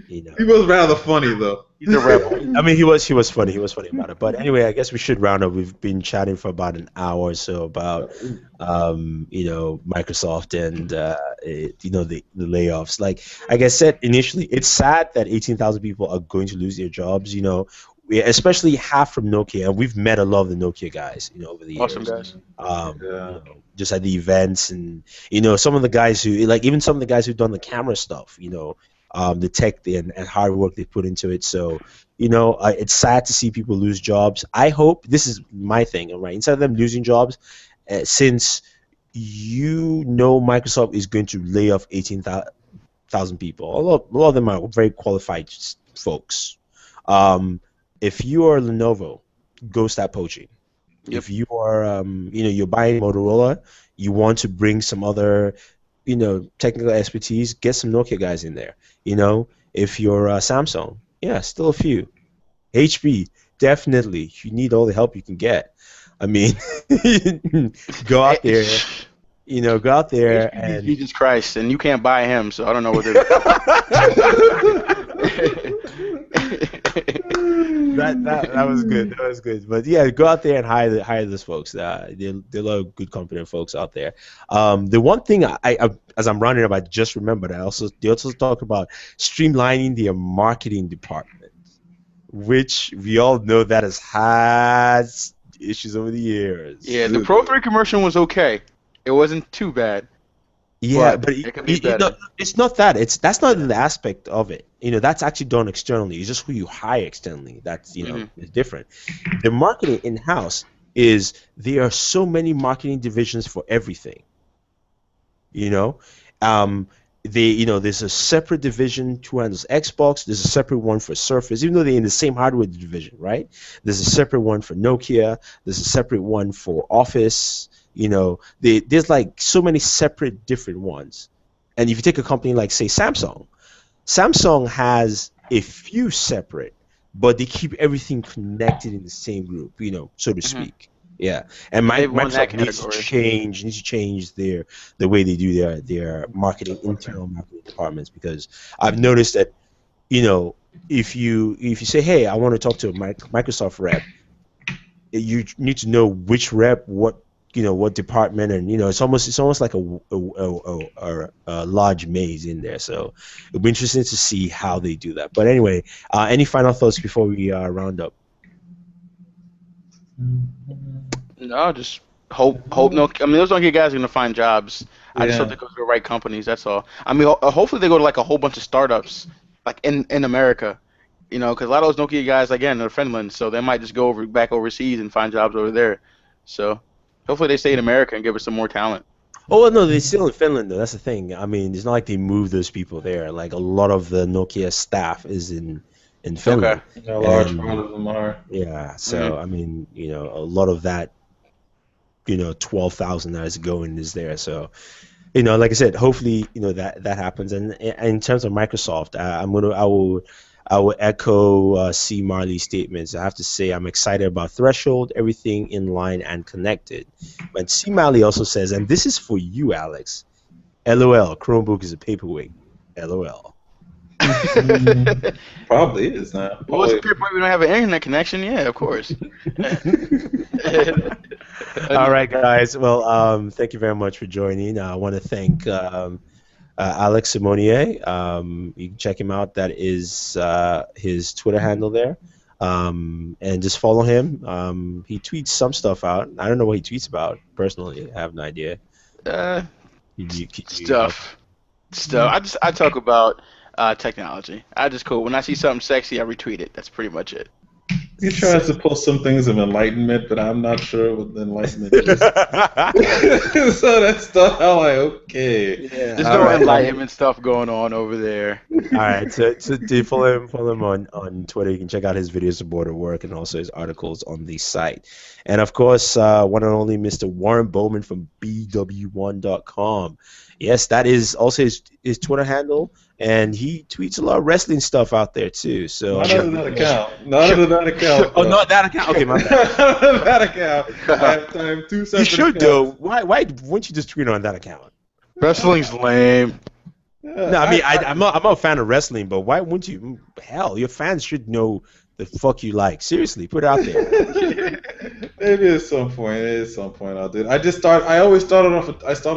He was rather funny though. He's a rebel. I mean, he was funny. He was funny about it. But anyway, I guess we should round up. We've been chatting for about an hour or so about, Microsoft and the layoffs. Like I said initially, it's sad that 18,000 people are going to lose their jobs. Especially half from Nokia, and we've met a lot of the Nokia guys, over the years. Awesome guys. Just at the events, and some of the guys who even some of the guys who've done the camera stuff, the tech and hard work they put into it. So it's sad to see people lose jobs. I hope, this is my thing, right? Instead of them losing jobs, since Microsoft is going to lay off 18,000 people. A lot of them are very qualified folks. If you are Lenovo, go start poaching. Yep. If you are, you're buying Motorola, you want to bring some other, technical expertise, get some Nokia guys in there. If you're Samsung, yeah, still a few. HP, definitely. You need all the help you can get. I mean, go out there. Go out there and Jesus Christ, and you can't buy him, so I don't know what they're that was good. That was good. But yeah, go out there and hire those folks. There are a lot of good, competent folks out there. The one thing I as I'm running up, I just remembered. They also talk about streamlining their marketing department, which we all know that has had issues over the years. Yeah, the Pro 3 commercial was okay. It wasn't too bad. Yeah, But but it could be better. it's not that. That's not the aspect of it. That's actually done externally. It's just who you hire externally. That's is different. The marketing in house is there are so many marketing divisions for everything. There's a separate division who handles Xbox. There's a separate one for Surface, even though they're in the same hardware division, right? There's a separate one for Nokia. There's a separate one for Office. There's like so many separate different ones. And if you take a company like, say, Samsung has a few separate, but they keep everything connected in the same group, so to speak. Yeah, and Microsoft needs to change the way they do their marketing, internal marketing departments, because I've noticed that, if you say, hey, I want to talk to a Microsoft rep, you need to know which rep, what department, and it's almost like a large maze in there. So it'll be interesting to see how they do that. But anyway, any final thoughts before we round up? No, just hope no. I mean, those Nokia guys are gonna find jobs. I just hope they go to the right companies. That's all. I mean, hopefully they go to like a whole bunch of startups, like in America. Because a lot of those Nokia guys, again, they're Finland, so they might just go back overseas and find jobs over there. So hopefully they stay in America and give us some more talent. Oh, well, no, they're still in Finland, though. That's the thing. I mean, it's not like they moved those people there. Like, a lot of the Nokia staff is in Finland. Okay. A large part of them are. Yeah, so, I mean, a lot of that 12,000 that is going is there. So like I said, hopefully that happens. And in terms of Microsoft, I will echo C. Marley's statements. I have to say I'm excited about Threshold, everything in line and connected. But C. Marley also says, and this is for you, Alex. LOL. Chromebook is a paperweight. LOL. Probably is now. Well, what's the point? We don't have an internet connection. Yeah, of course. All right, guys. Well, thank you very much for joining. I want to thank Alex Simonier. You can check him out. That is his Twitter handle there. And just follow him. He tweets some stuff out. I don't know what he tweets about personally. I have no idea. Stuff. I talk about technology. When I see something sexy, I retweet it. That's pretty much it. He tries to post some things of enlightenment, but I'm not sure what enlightenment is. So that's stuff I'm like, okay. Yeah. There's no enlightenment stuff going on over there. All right, so to follow him on Twitter, you can check out his videos of border work and also his articles on the site. And of course, one and only Mr. Warren Bowman from BW1.com. Yes, that is also his Twitter handle, and he tweets a lot of wrestling stuff out there too. So not under that account. Not under that account. Oh, not that account. Okay, my bad. Not under that account. I have two separate. You should though. Why wouldn't you just tweet on that account? Wrestling's lame. No, I mean I'm not a fan of wrestling, but why wouldn't you? Hell, your fans should know the fuck you like. Seriously, put it out there. Maybe at some point I'll do it. I started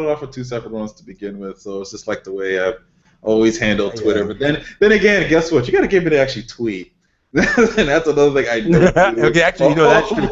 off with two separate ones to begin with, so it's just like the way I've always handled Twitter. But then again, guess what? You got to get me to actually tweet. And that's another thing I don't do. Okay, actually, that's true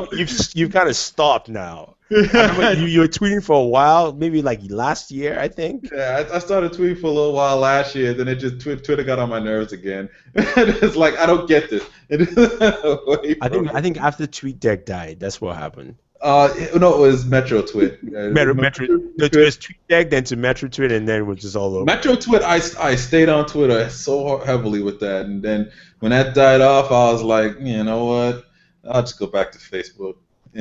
because you've kind of stopped now. You were tweeting for a while, maybe like last year, I think. Yeah, I started tweeting for a little while last year, then it just Twitter got on my nerves again. It's like I don't get this. I think after TweetDeck died, that's what happened. No, it was Metro Twit. Metro. It was TweetDeck, then to Metro Twit, and then it was just all over. Metro Twit, I stayed on Twitter so heavily with that, and then when that died off, I was like, you know what? I'll just go back to Facebook.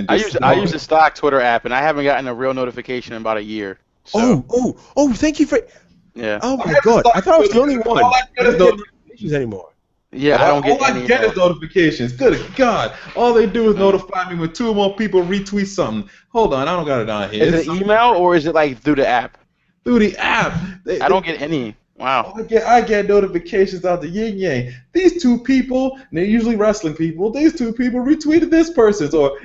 I use the stock Twitter app, and I haven't gotten a real notification in about a year. So. Oh! Thank you for. Yeah. Oh my God! I thought I was the only one. All I get is notifications anymore. Yeah, I don't get any. All I get is notifications. Good God! All they do is notify me when two or more people retweet something. Hold on, I don't got it on here. Is it email or is it like through the app? Through the app. I don't get any. Wow. I get notifications out the yin yang. These two people, and they're usually wrestling people. These two people retweeted this person's, or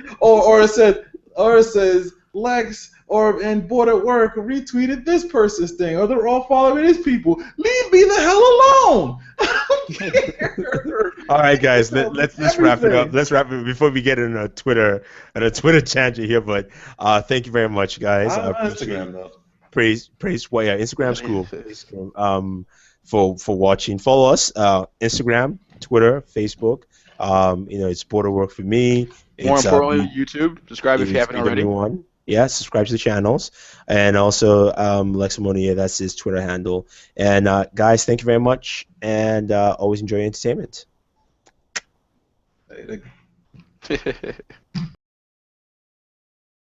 it says Lex and Board at Work retweeted this person's thing, or they're all following his people. Leave me the hell alone. I don't care. All right, guys, let's wrap it up. Let's wrap it before we get in a Twitter tangent here. But thank you very much, guys. I'm on Instagram though. Praise. Well, yeah, Instagram's cool. For watching, follow us. Instagram, Twitter, Facebook. It's Border Work for me. More importantly, YouTube. Subscribe if you haven't already. Yeah, subscribe to the channels, and also Lex Monier, that's his Twitter handle. And guys, thank you very much, and always enjoy entertainment.